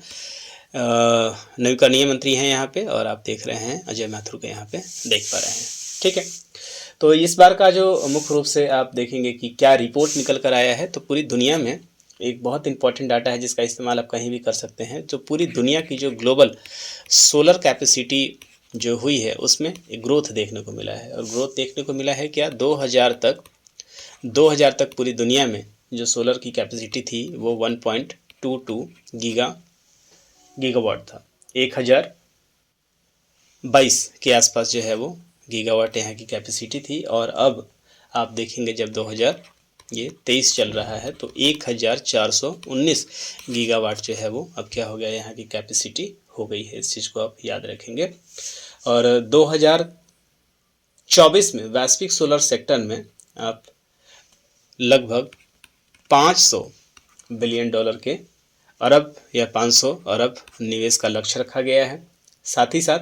नवीकरणीय मंत्री हैं यहाँ पे, और आप देख रहे हैं अजय माथुर को यहाँ पे देख पा रहे हैं, ठीक है। तो इस बार का जो मुख्य रूप से आप देखेंगे कि क्या रिपोर्ट निकल कर आया है, तो पूरी दुनिया में एक बहुत इंपॉर्टेंट डाटा है जिसका इस्तेमाल आप कहीं भी कर सकते हैं। तो पूरी दुनिया की जो ग्लोबल सोलर कैपेसिटी जो हुई है उसमें एक ग्रोथ देखने को मिला है। और ग्रोथ देखने को मिला है क्या, 2000 तक पूरी दुनिया में जो सोलर की कैपेसिटी थी वो 1.22 गीगावाट था। 1022 के आसपास जो है वो गीगावाट यहाँ की कैपेसिटी थी। और अब आप देखेंगे जब 2023 चल रहा है तो 1419 गीगावाट जो है वो अब क्या हो गया, यहाँ की कैपेसिटी हो गई है। इस चीज़ को आप याद रखेंगे। और 2024 में वैश्विक सोलर सेक्टर में आप लगभग 500 बिलियन डॉलर के अरब या 500 अरब निवेश का लक्ष्य रखा गया है। साथ ही साथ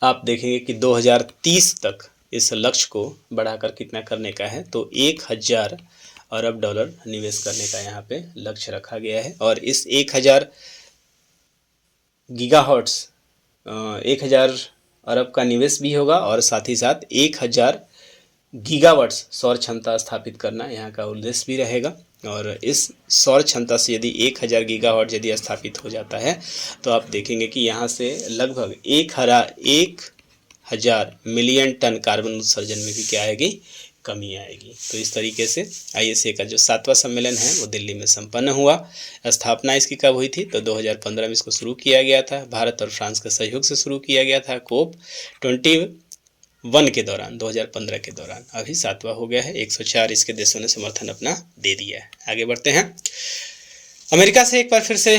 आप देखेंगे कि 2030 तक इस लक्ष्य को बढ़ाकर कितना करने का है, तो 1000 अरब डॉलर निवेश करने का यहाँ पे लक्ष्य रखा गया है। और इस 1000 गीगाहर्ट्ज़ 1000 अरब का निवेश भी होगा, और साथ ही साथ 1000 गीगावाट्स सौर क्षमता स्थापित करना यहाँ का उद्देश्य भी रहेगा। और इस सौर क्षमता से यदि 1000 गीगावाट यदि स्थापित हो जाता है तो आप देखेंगे कि यहाँ से लगभग 1000 मिलियन टन कार्बन उत्सर्जन में भी क्या आएगी, कमी आएगी। तो इस तरीके से ISA का जो 7वां सम्मेलन है वो दिल्ली में संपन्न हुआ। स्थापना इसकी कब हुई थी, तो 2015 में इसको शुरू किया गया था। भारत और फ्रांस के सहयोग से शुरू किया गया था COP21 के दौरान, 2015 के दौरान। अभी 7वां हो गया है, 104 इसके देशों ने समर्थन अपना दे दिया है। आगे बढ़ते हैं। अमेरिका से एक बार फिर से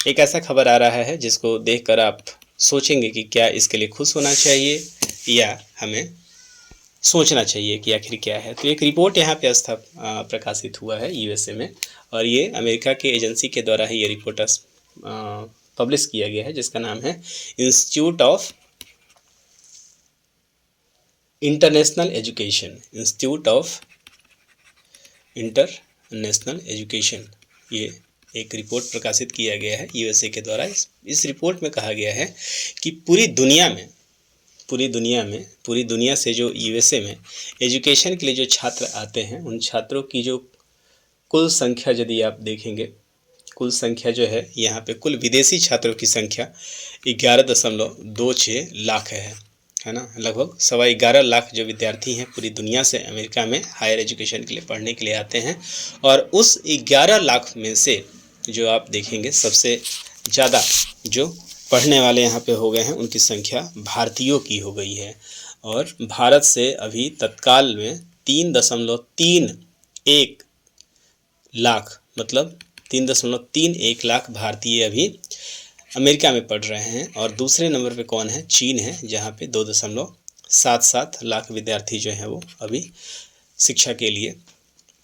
एक ऐसा खबर आ रहा है जिसको देखकर आप सोचेंगे कि क्या इसके लिए खुश होना चाहिए या हमें सोचना चाहिए कि आखिर क्या है। तो एक रिपोर्ट यहाँ पे प्रकाशित हुआ है यूएसए में, और ये अमेरिका के एजेंसी के द्वारा ही ये रिपोर्ट पब्लिश किया गया है, जिसका नाम है इंस्टीट्यूट ऑफ इंटरनेशनल एजुकेशन। ये एक रिपोर्ट प्रकाशित किया गया है यूएसए के द्वारा। इस रिपोर्ट में कहा गया है कि पूरी दुनिया से जो यूएसए में एजुकेशन के लिए जो छात्र आते हैं, उन छात्रों की जो कुल संख्या यदि आप देखेंगे, कुल संख्या जो है यहाँ पे कुल विदेशी छात्रों की संख्या 11.26 लाख है ना। लगभग 11.25 लाख जो विद्यार्थी हैं पूरी दुनिया से अमेरिका में हायर एजुकेशन के लिए पढ़ने के लिए आते हैं। और उस 11 लाख में से जो आप देखेंगे सबसे ज़्यादा जो पढ़ने वाले यहाँ पे हो गए हैं, उनकी संख्या भारतीयों की हो गई है। और भारत से अभी तत्काल में 3.31 लाख, मतलब 3.31 लाख भारतीय अभी अमेरिका में पढ़ रहे हैं। और दूसरे नंबर पे कौन है? चीन है, जहाँ पे 2.77 लाख विद्यार्थी जो हैं वो अभी शिक्षा के लिए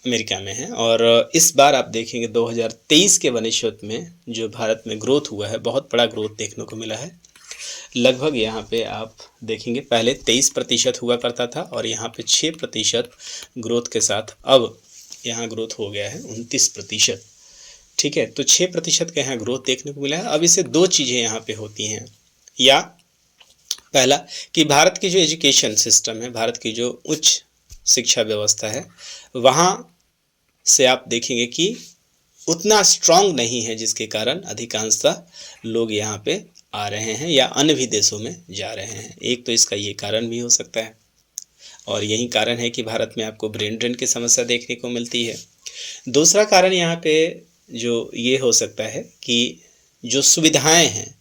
अमेरिका में हैं। और इस बार आप देखेंगे 2023 के वनिष्वत में जो भारत में ग्रोथ हुआ है, बहुत बड़ा ग्रोथ देखने को मिला है। लगभग यहाँ पे आप देखेंगे पहले 23% हुआ करता था, और यहाँ पे 6% ग्रोथ के साथ अब यहाँ ग्रोथ हो गया है 29%। ठीक है, तो 6% का यहाँ ग्रोथ देखने को मिला है। अब इससे दो चीज़ें यहाँ पे होती हैं, या पहला कि भारत की जो एजुकेशन सिस्टम है, भारत की जो उच्च शिक्षा व्यवस्था है, वहाँ से आप देखेंगे कि उतना स्ट्रांग नहीं है, जिसके कारण अधिकांशतः लोग यहाँ पे आ रहे हैं या अन्य भी देशों में जा रहे हैं। एक तो इसका ये कारण भी हो सकता है, और यही कारण है कि भारत में आपको ब्रेन ड्रेन की समस्या देखने को मिलती है। दूसरा कारण यहाँ पे जो ये हो सकता है कि जो सुविधाएं हैं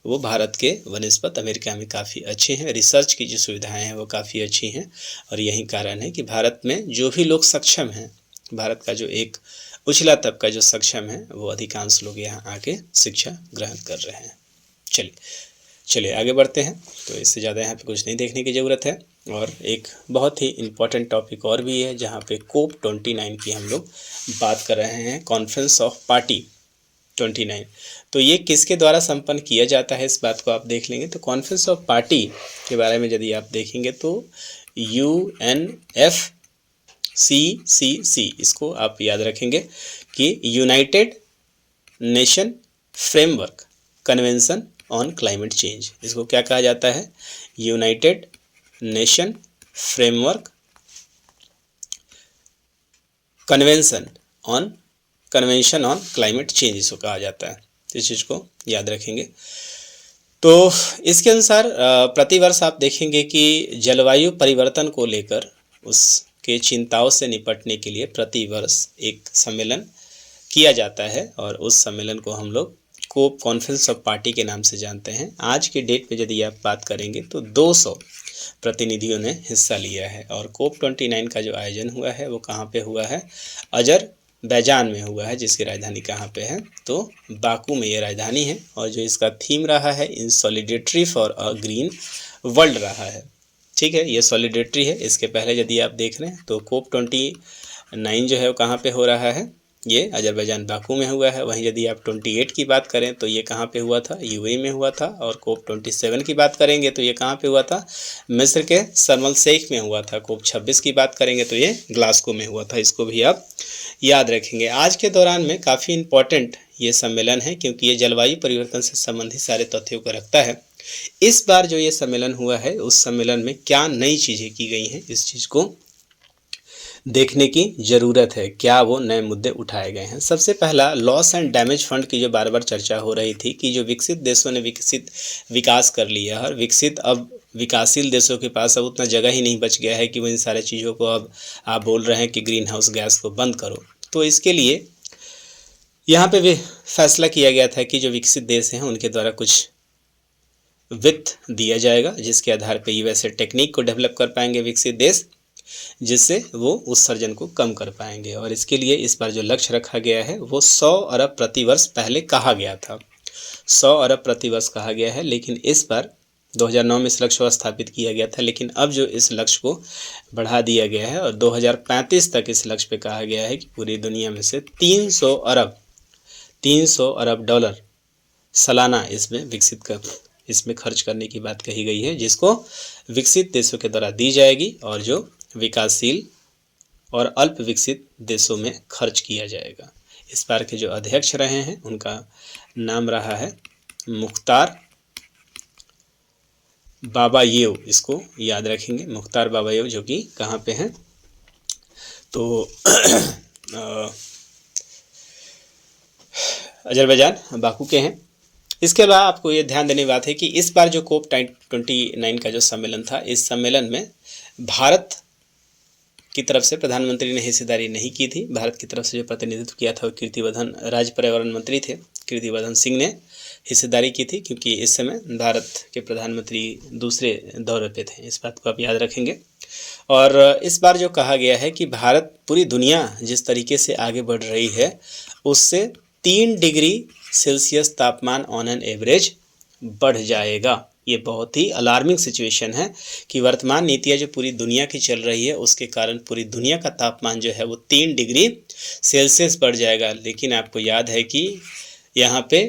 वो भारत के वनिस्पत अमेरिका में काफ़ी अच्छे हैं। रिसर्च की जो सुविधाएं हैं वो काफ़ी अच्छी हैं, और यही कारण है कि भारत में जो भी लोग सक्षम हैं, भारत का जो एक उछला तबका जो सक्षम है, वो अधिकांश लोग यहाँ आके शिक्षा ग्रहण कर रहे हैं। चलिए आगे बढ़ते हैं। तो इससे ज़्यादा यहाँ पे कुछ नहीं देखने की ज़रूरत है। और एक बहुत ही इम्पॉर्टेंट टॉपिक और भी है, जहाँ पे COP29 की हम लोग बात कर रहे हैं, कॉन्फ्रेंस ऑफ पार्टी 29। तो ये किसके द्वारा संपन्न किया जाता है, इस बात को आप देख लेंगे। तो कॉन्फ्रेंस ऑफ पार्टी के बारे में यदि आप देखेंगे तो UNFCCC, इसको आप याद रखेंगे कि United nation framework convention on climate change. इसको क्या कहा जाता है? United nation framework convention on climate change, इसको कहा जाता है। इस चीज़ को याद रखेंगे। तो इसके अनुसार प्रतिवर्ष आप देखेंगे कि जलवायु परिवर्तन को लेकर उसके चिंताओं से निपटने के लिए प्रतिवर्ष एक सम्मेलन किया जाता है, और उस सम्मेलन को हम लोग कोप कॉन्फ्रेंस ऑफ पार्टी के नाम से जानते हैं। आज के डेट में यदि आप बात करेंगे तो 200 प्रतिनिधियों ने हिस्सा लिया है। और COP29 का जो आयोजन हुआ है वो कहाँ पे हुआ है? अजरबैजान में हुआ है, जिसकी राजधानी कहाँ पे है? तो बाकू में ये राजधानी है। और जो इसका थीम रहा है, in solidarity for a green world रहा है। ठीक है, ये सॉलिडेटरी है। इसके पहले यदि आप देख रहे हैं तो COP29 जो है वो कहाँ पे हो रहा है? ये अजरबैजान बाकू में हुआ है। वहीं यदि आप 28 की बात करें तो ये कहाँ पे हुआ था? यूएई में हुआ था। और COP27 की बात करेंगे तो ये कहाँ पे हुआ था? मिस्र के शर्म अल शेख में हुआ था। COP26 की बात करेंगे तो ये ग्लासगो में हुआ था। इसको भी आप याद रखेंगे। आज के दौरान में काफ़ी इम्पोर्टेंट ये सम्मेलन है, क्योंकि ये जलवायु परिवर्तन से संबंधित सारे तथ्यों को रखता है। इस बार जो ये सम्मेलन हुआ है, उस सम्मेलन में क्या नई चीज़ें की गई हैं, इस चीज़ को देखने की ज़रूरत है। क्या वो नए मुद्दे उठाए गए हैं? सबसे पहला, लॉस एंड डैमेज फंड की जो बार बार चर्चा हो रही थी कि जो विकसित देशों ने विकास कर लिया है, और विकासशील देशों के पास अब उतना जगह ही नहीं बच गया है कि वो इन सारे चीज़ों को अब आप बोल रहे हैं कि ग्रीन हाउस गैस को बंद करो। तो इसके लिए यहाँ पे भी फैसला किया गया था कि जो विकसित देश हैं उनके द्वारा कुछ वित्त दिया जाएगा, जिसके आधार पर ये वैसे टेक्निक को डेवलप कर पाएंगे विकसित देश, जिससे वो उत्सर्जन को कम कर पाएंगे। और इसके लिए इस बार जो लक्ष्य रखा गया है वो 100 अरब प्रतिवर्ष पहले कहा गया था, 100 अरब प्रतिवर्ष कहा गया है, लेकिन इस बार 2009 में इस लक्ष्य को स्थापित किया गया था, लेकिन अब जो इस लक्ष्य को बढ़ा दिया गया है और 2035 तक इस लक्ष्य पे कहा गया है कि पूरी दुनिया में से 300 अरब डॉलर सालाना इसमें खर्च करने की बात कही गई है, जिसको विकसित देशों के द्वारा दी जाएगी और जो विकासशील और अल्प विकसित देशों में खर्च किया जाएगा। इस बार के जो अध्यक्ष रहे हैं उनका नाम रहा है मुख्तार बाबायेव। इसको याद रखेंगे, मुख्तार बाबायेव, जो कि कहाँ पे हैं तो अजरबैजान बाकू के हैं। इसके अलावा आपको ये ध्यान देने की बात है कि इस बार जो COP29 का जो सम्मेलन था, इस सम्मेलन में भारत की तरफ से प्रधानमंत्री ने हिस्सेदारी नहीं की थी। भारत की तरफ से जो प्रतिनिधित्व किया था वो कीर्तिवर्धन राज्य पर्यावरण मंत्री थे, कीर्तिवर्धन सिंह ने हिस्सेदारी की थी, क्योंकि इस समय भारत के प्रधानमंत्री दूसरे दौरे पे थे। इस बात को आप याद रखेंगे। और इस बार जो कहा गया है कि भारत, पूरी दुनिया जिस तरीके से आगे बढ़ रही है उससे 3 डिग्री सेल्सियस तापमान ऑन एन एवरेज बढ़ जाएगा। ये बहुत ही अलार्मिंग सिचुएशन है कि वर्तमान नीतियाँ जो पूरी दुनिया की चल रही है उसके कारण पूरी दुनिया का तापमान जो है वो 3 डिग्री सेल्सियस बढ़ जाएगा। लेकिन आपको याद है कि यहाँ पे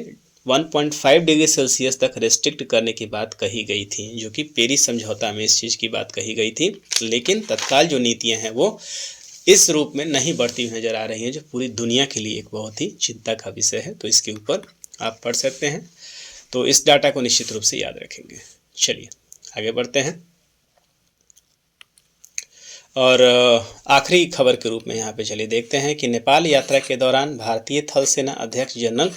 1.5 डिग्री सेल्सियस तक रेस्ट्रिक्ट करने की बात कही गई थी, जो कि पेरिस समझौता में इस चीज़ की बात कही गई थी। लेकिन तत्काल जो नीतियाँ हैं वो इस रूप में नहीं बढ़ती हुई नज़र आ रही हैं, जो पूरी दुनिया के लिए एक बहुत ही चिंता का विषय है। तो इसके ऊपर आप पढ़ सकते हैं, तो इस डाटा को निश्चित रूप से याद रखेंगे। चलिए आगे बढ़ते हैं और आखिरी खबर के रूप में यहाँ पे चलिए देखते हैं कि नेपाल यात्रा के दौरान भारतीय थल सेना अध्यक्ष जनरल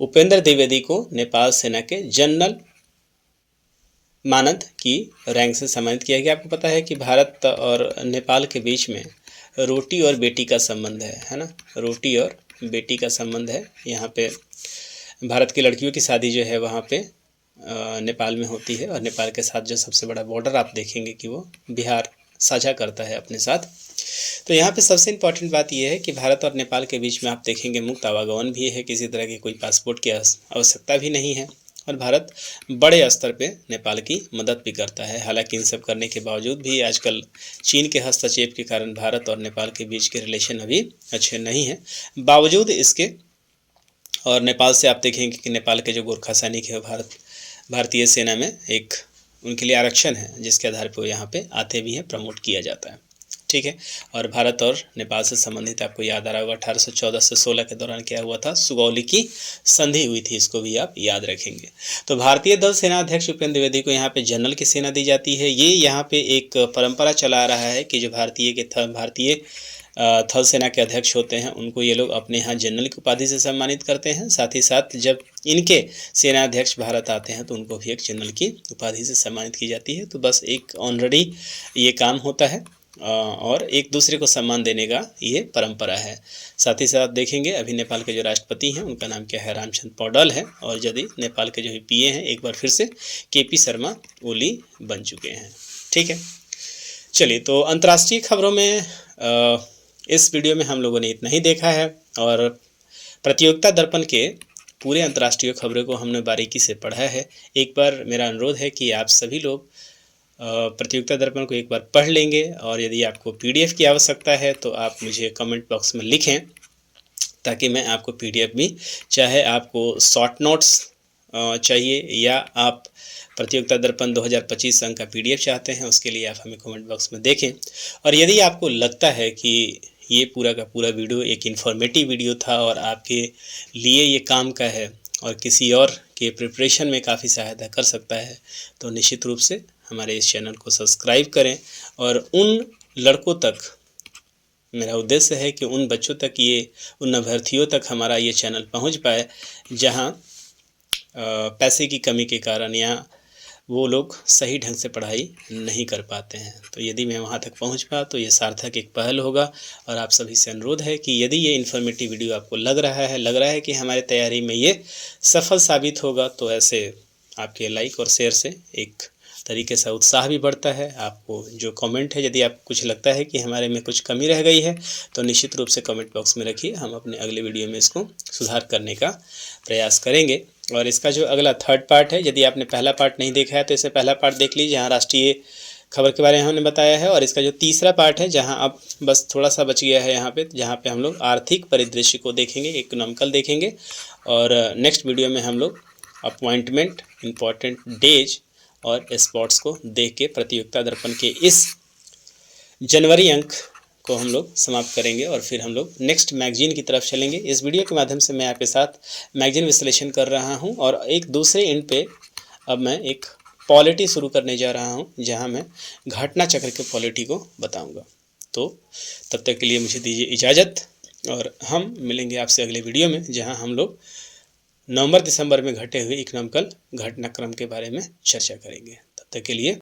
उपेंद्र द्विवेदी को नेपाल सेना के जनरल मानद की रैंक से सम्मानित किया गया। आपको पता है कि भारत और नेपाल के बीच में रोटी और बेटी का संबंध है ना, रोटी और बेटी का संबंध है। यहाँ पे भारत की लड़कियों की शादी जो है वहाँ पे नेपाल में होती है, और नेपाल के साथ जो सबसे बड़ा बॉर्डर आप देखेंगे कि वो बिहार साझा करता है अपने साथ। तो यहाँ पे सबसे इम्पॉर्टेंट बात यह है कि भारत और नेपाल के बीच में आप देखेंगे मुक्त आवागमन भी है, किसी तरह की कोई पासपोर्ट की आवश्यकता भी नहीं है, और भारत बड़े स्तर पे नेपाल की मदद भी करता है। हालांकि इन सब करने के बावजूद भी आजकल चीन के हस्तक्षेप के कारण भारत और नेपाल के बीच के रिलेशन अभी अच्छे नहीं हैं। बावजूद इसके, और नेपाल से आप देखेंगे कि नेपाल के जो गोरखा सैनिक है भारतीय सेना में एक उनके लिए आरक्षण है, जिसके आधार पर वो यहाँ पे आते भी हैं, प्रमोट किया जाता है। ठीक है। और भारत और नेपाल से संबंधित आपको याद आ रहा होगा 1814 से 16 के दौरान क्या हुआ था, सुगौली की संधि हुई थी, इसको भी आप याद रखेंगे। तो भारतीय दल सेना अध्यक्ष उपेंद्र द्विवेदी को यहाँ पे जनरल की सेना दी जाती है। ये यहाँ पे एक परंपरा चला आ रहा है कि जो भारतीय थल सेना के अध्यक्ष होते हैं उनको ये लोग अपने यहाँ जनरल की उपाधि से सम्मानित करते हैं। साथ ही साथ जब इनके सेनाध्यक्ष भारत आते हैं तो उनको भी एक जनरल की उपाधि से सम्मानित की जाती है। तो बस एक ऑनररी ये काम होता है और एक दूसरे को सम्मान देने का ये परंपरा है। साथ ही साथ देखेंगे अभी नेपाल के जो राष्ट्रपति हैं उनका नाम क्या है, रामचंद्र पौडेल है, और यदि नेपाल के जो पीए हैं एक बार फिर से केपी शर्मा ओली बन चुके हैं। ठीक है। चलिए, तो अंतर्राष्ट्रीय खबरों में इस वीडियो में हम लोगों ने इतना ही देखा है, और प्रतियोगिता दर्पण के पूरे अंतर्राष्ट्रीय खबरों को हमने बारीकी से पढ़ा है। एक बार मेरा अनुरोध है कि आप सभी लोग प्रतियोगिता दर्पण को एक बार पढ़ लेंगे, और यदि आपको पीडीएफ की आवश्यकता है तो आप मुझे कमेंट बॉक्स में लिखें, ताकि मैं आपको पीडीएफ भी, चाहे आपको शॉर्ट नोट्स चाहिए या आप प्रतियोगिता दर्पण 2025 अंक का पीडीएफ चाहते हैं, उसके लिए आप हमें कमेंट बॉक्स में देखें। और यदि आपको लगता है कि ये पूरा का पूरा वीडियो एक इन्फॉर्मेटिव वीडियो था और आपके लिए ये काम का है और किसी और के प्रिपरेशन में काफ़ी सहायता कर सकता है, तो निश्चित रूप से हमारे इस चैनल को सब्सक्राइब करें। और उन लड़कों तक, मेरा उद्देश्य है कि उन बच्चों तक उन अभ्यर्थियों तक हमारा ये चैनल पहुंच पाए जहां पैसे की कमी के कारण या वो लोग सही ढंग से पढ़ाई नहीं कर पाते हैं। तो यदि मैं वहां तक पहुंच पाया तो ये सार्थक एक पहल होगा। और आप सभी से अनुरोध है कि यदि ये इन्फॉर्मेटिव वीडियो आपको लग रहा है कि हमारे तैयारी में ये सफल साबित होगा, तो ऐसे आपके लाइक और शेयर से एक तरीके से उत्साह भी बढ़ता है। आपको जो कमेंट है, यदि आपको कुछ लगता है कि हमारे में कुछ कमी रह गई है, तो निश्चित रूप से कमेंट बॉक्स में रखिए, हम अपने अगले वीडियो में इसको सुधार करने का प्रयास करेंगे। और इसका जो अगला थर्ड पार्ट है, यदि आपने पहला पार्ट नहीं देखा है तो इसे पहला पार्ट देख लीजिए, जहाँ राष्ट्रीय खबर के बारे में हमने बताया है। और इसका जो तीसरा पार्ट है, जहाँ अब बस थोड़ा सा बच गया है यहाँ पे, जहाँ पे हम लोग आर्थिक परिदृश्य को देखेंगे, इकोनॉमिकल देखेंगे। और नेक्स्ट वीडियो में हम लोग अपॉइंटमेंट, इम्पॉर्टेंट डेज और स्पॉट्स को देख के प्रतियोगिता दर्पण के इस जनवरी अंक को हम लोग समाप्त करेंगे और फिर हम लोग नेक्स्ट मैगजीन की तरफ चलेंगे। इस वीडियो के माध्यम से मैं आपके साथ मैगजीन विश्लेषण कर रहा हूं और एक दूसरे एंड पे अब मैं एक पॉलिटी शुरू करने जा रहा हूं, जहां मैं घटना चक्र के पॉलिटी को बताऊंगा। तो तब तक के लिए मुझे दीजिए इजाज़त और हम मिलेंगे आपसे अगले वीडियो में, जहाँ हम लोग नवंबर दिसंबर में घटे हुए इकोनॉमिकल घटनाक्रम के बारे में चर्चा करेंगे। तब तक के लिए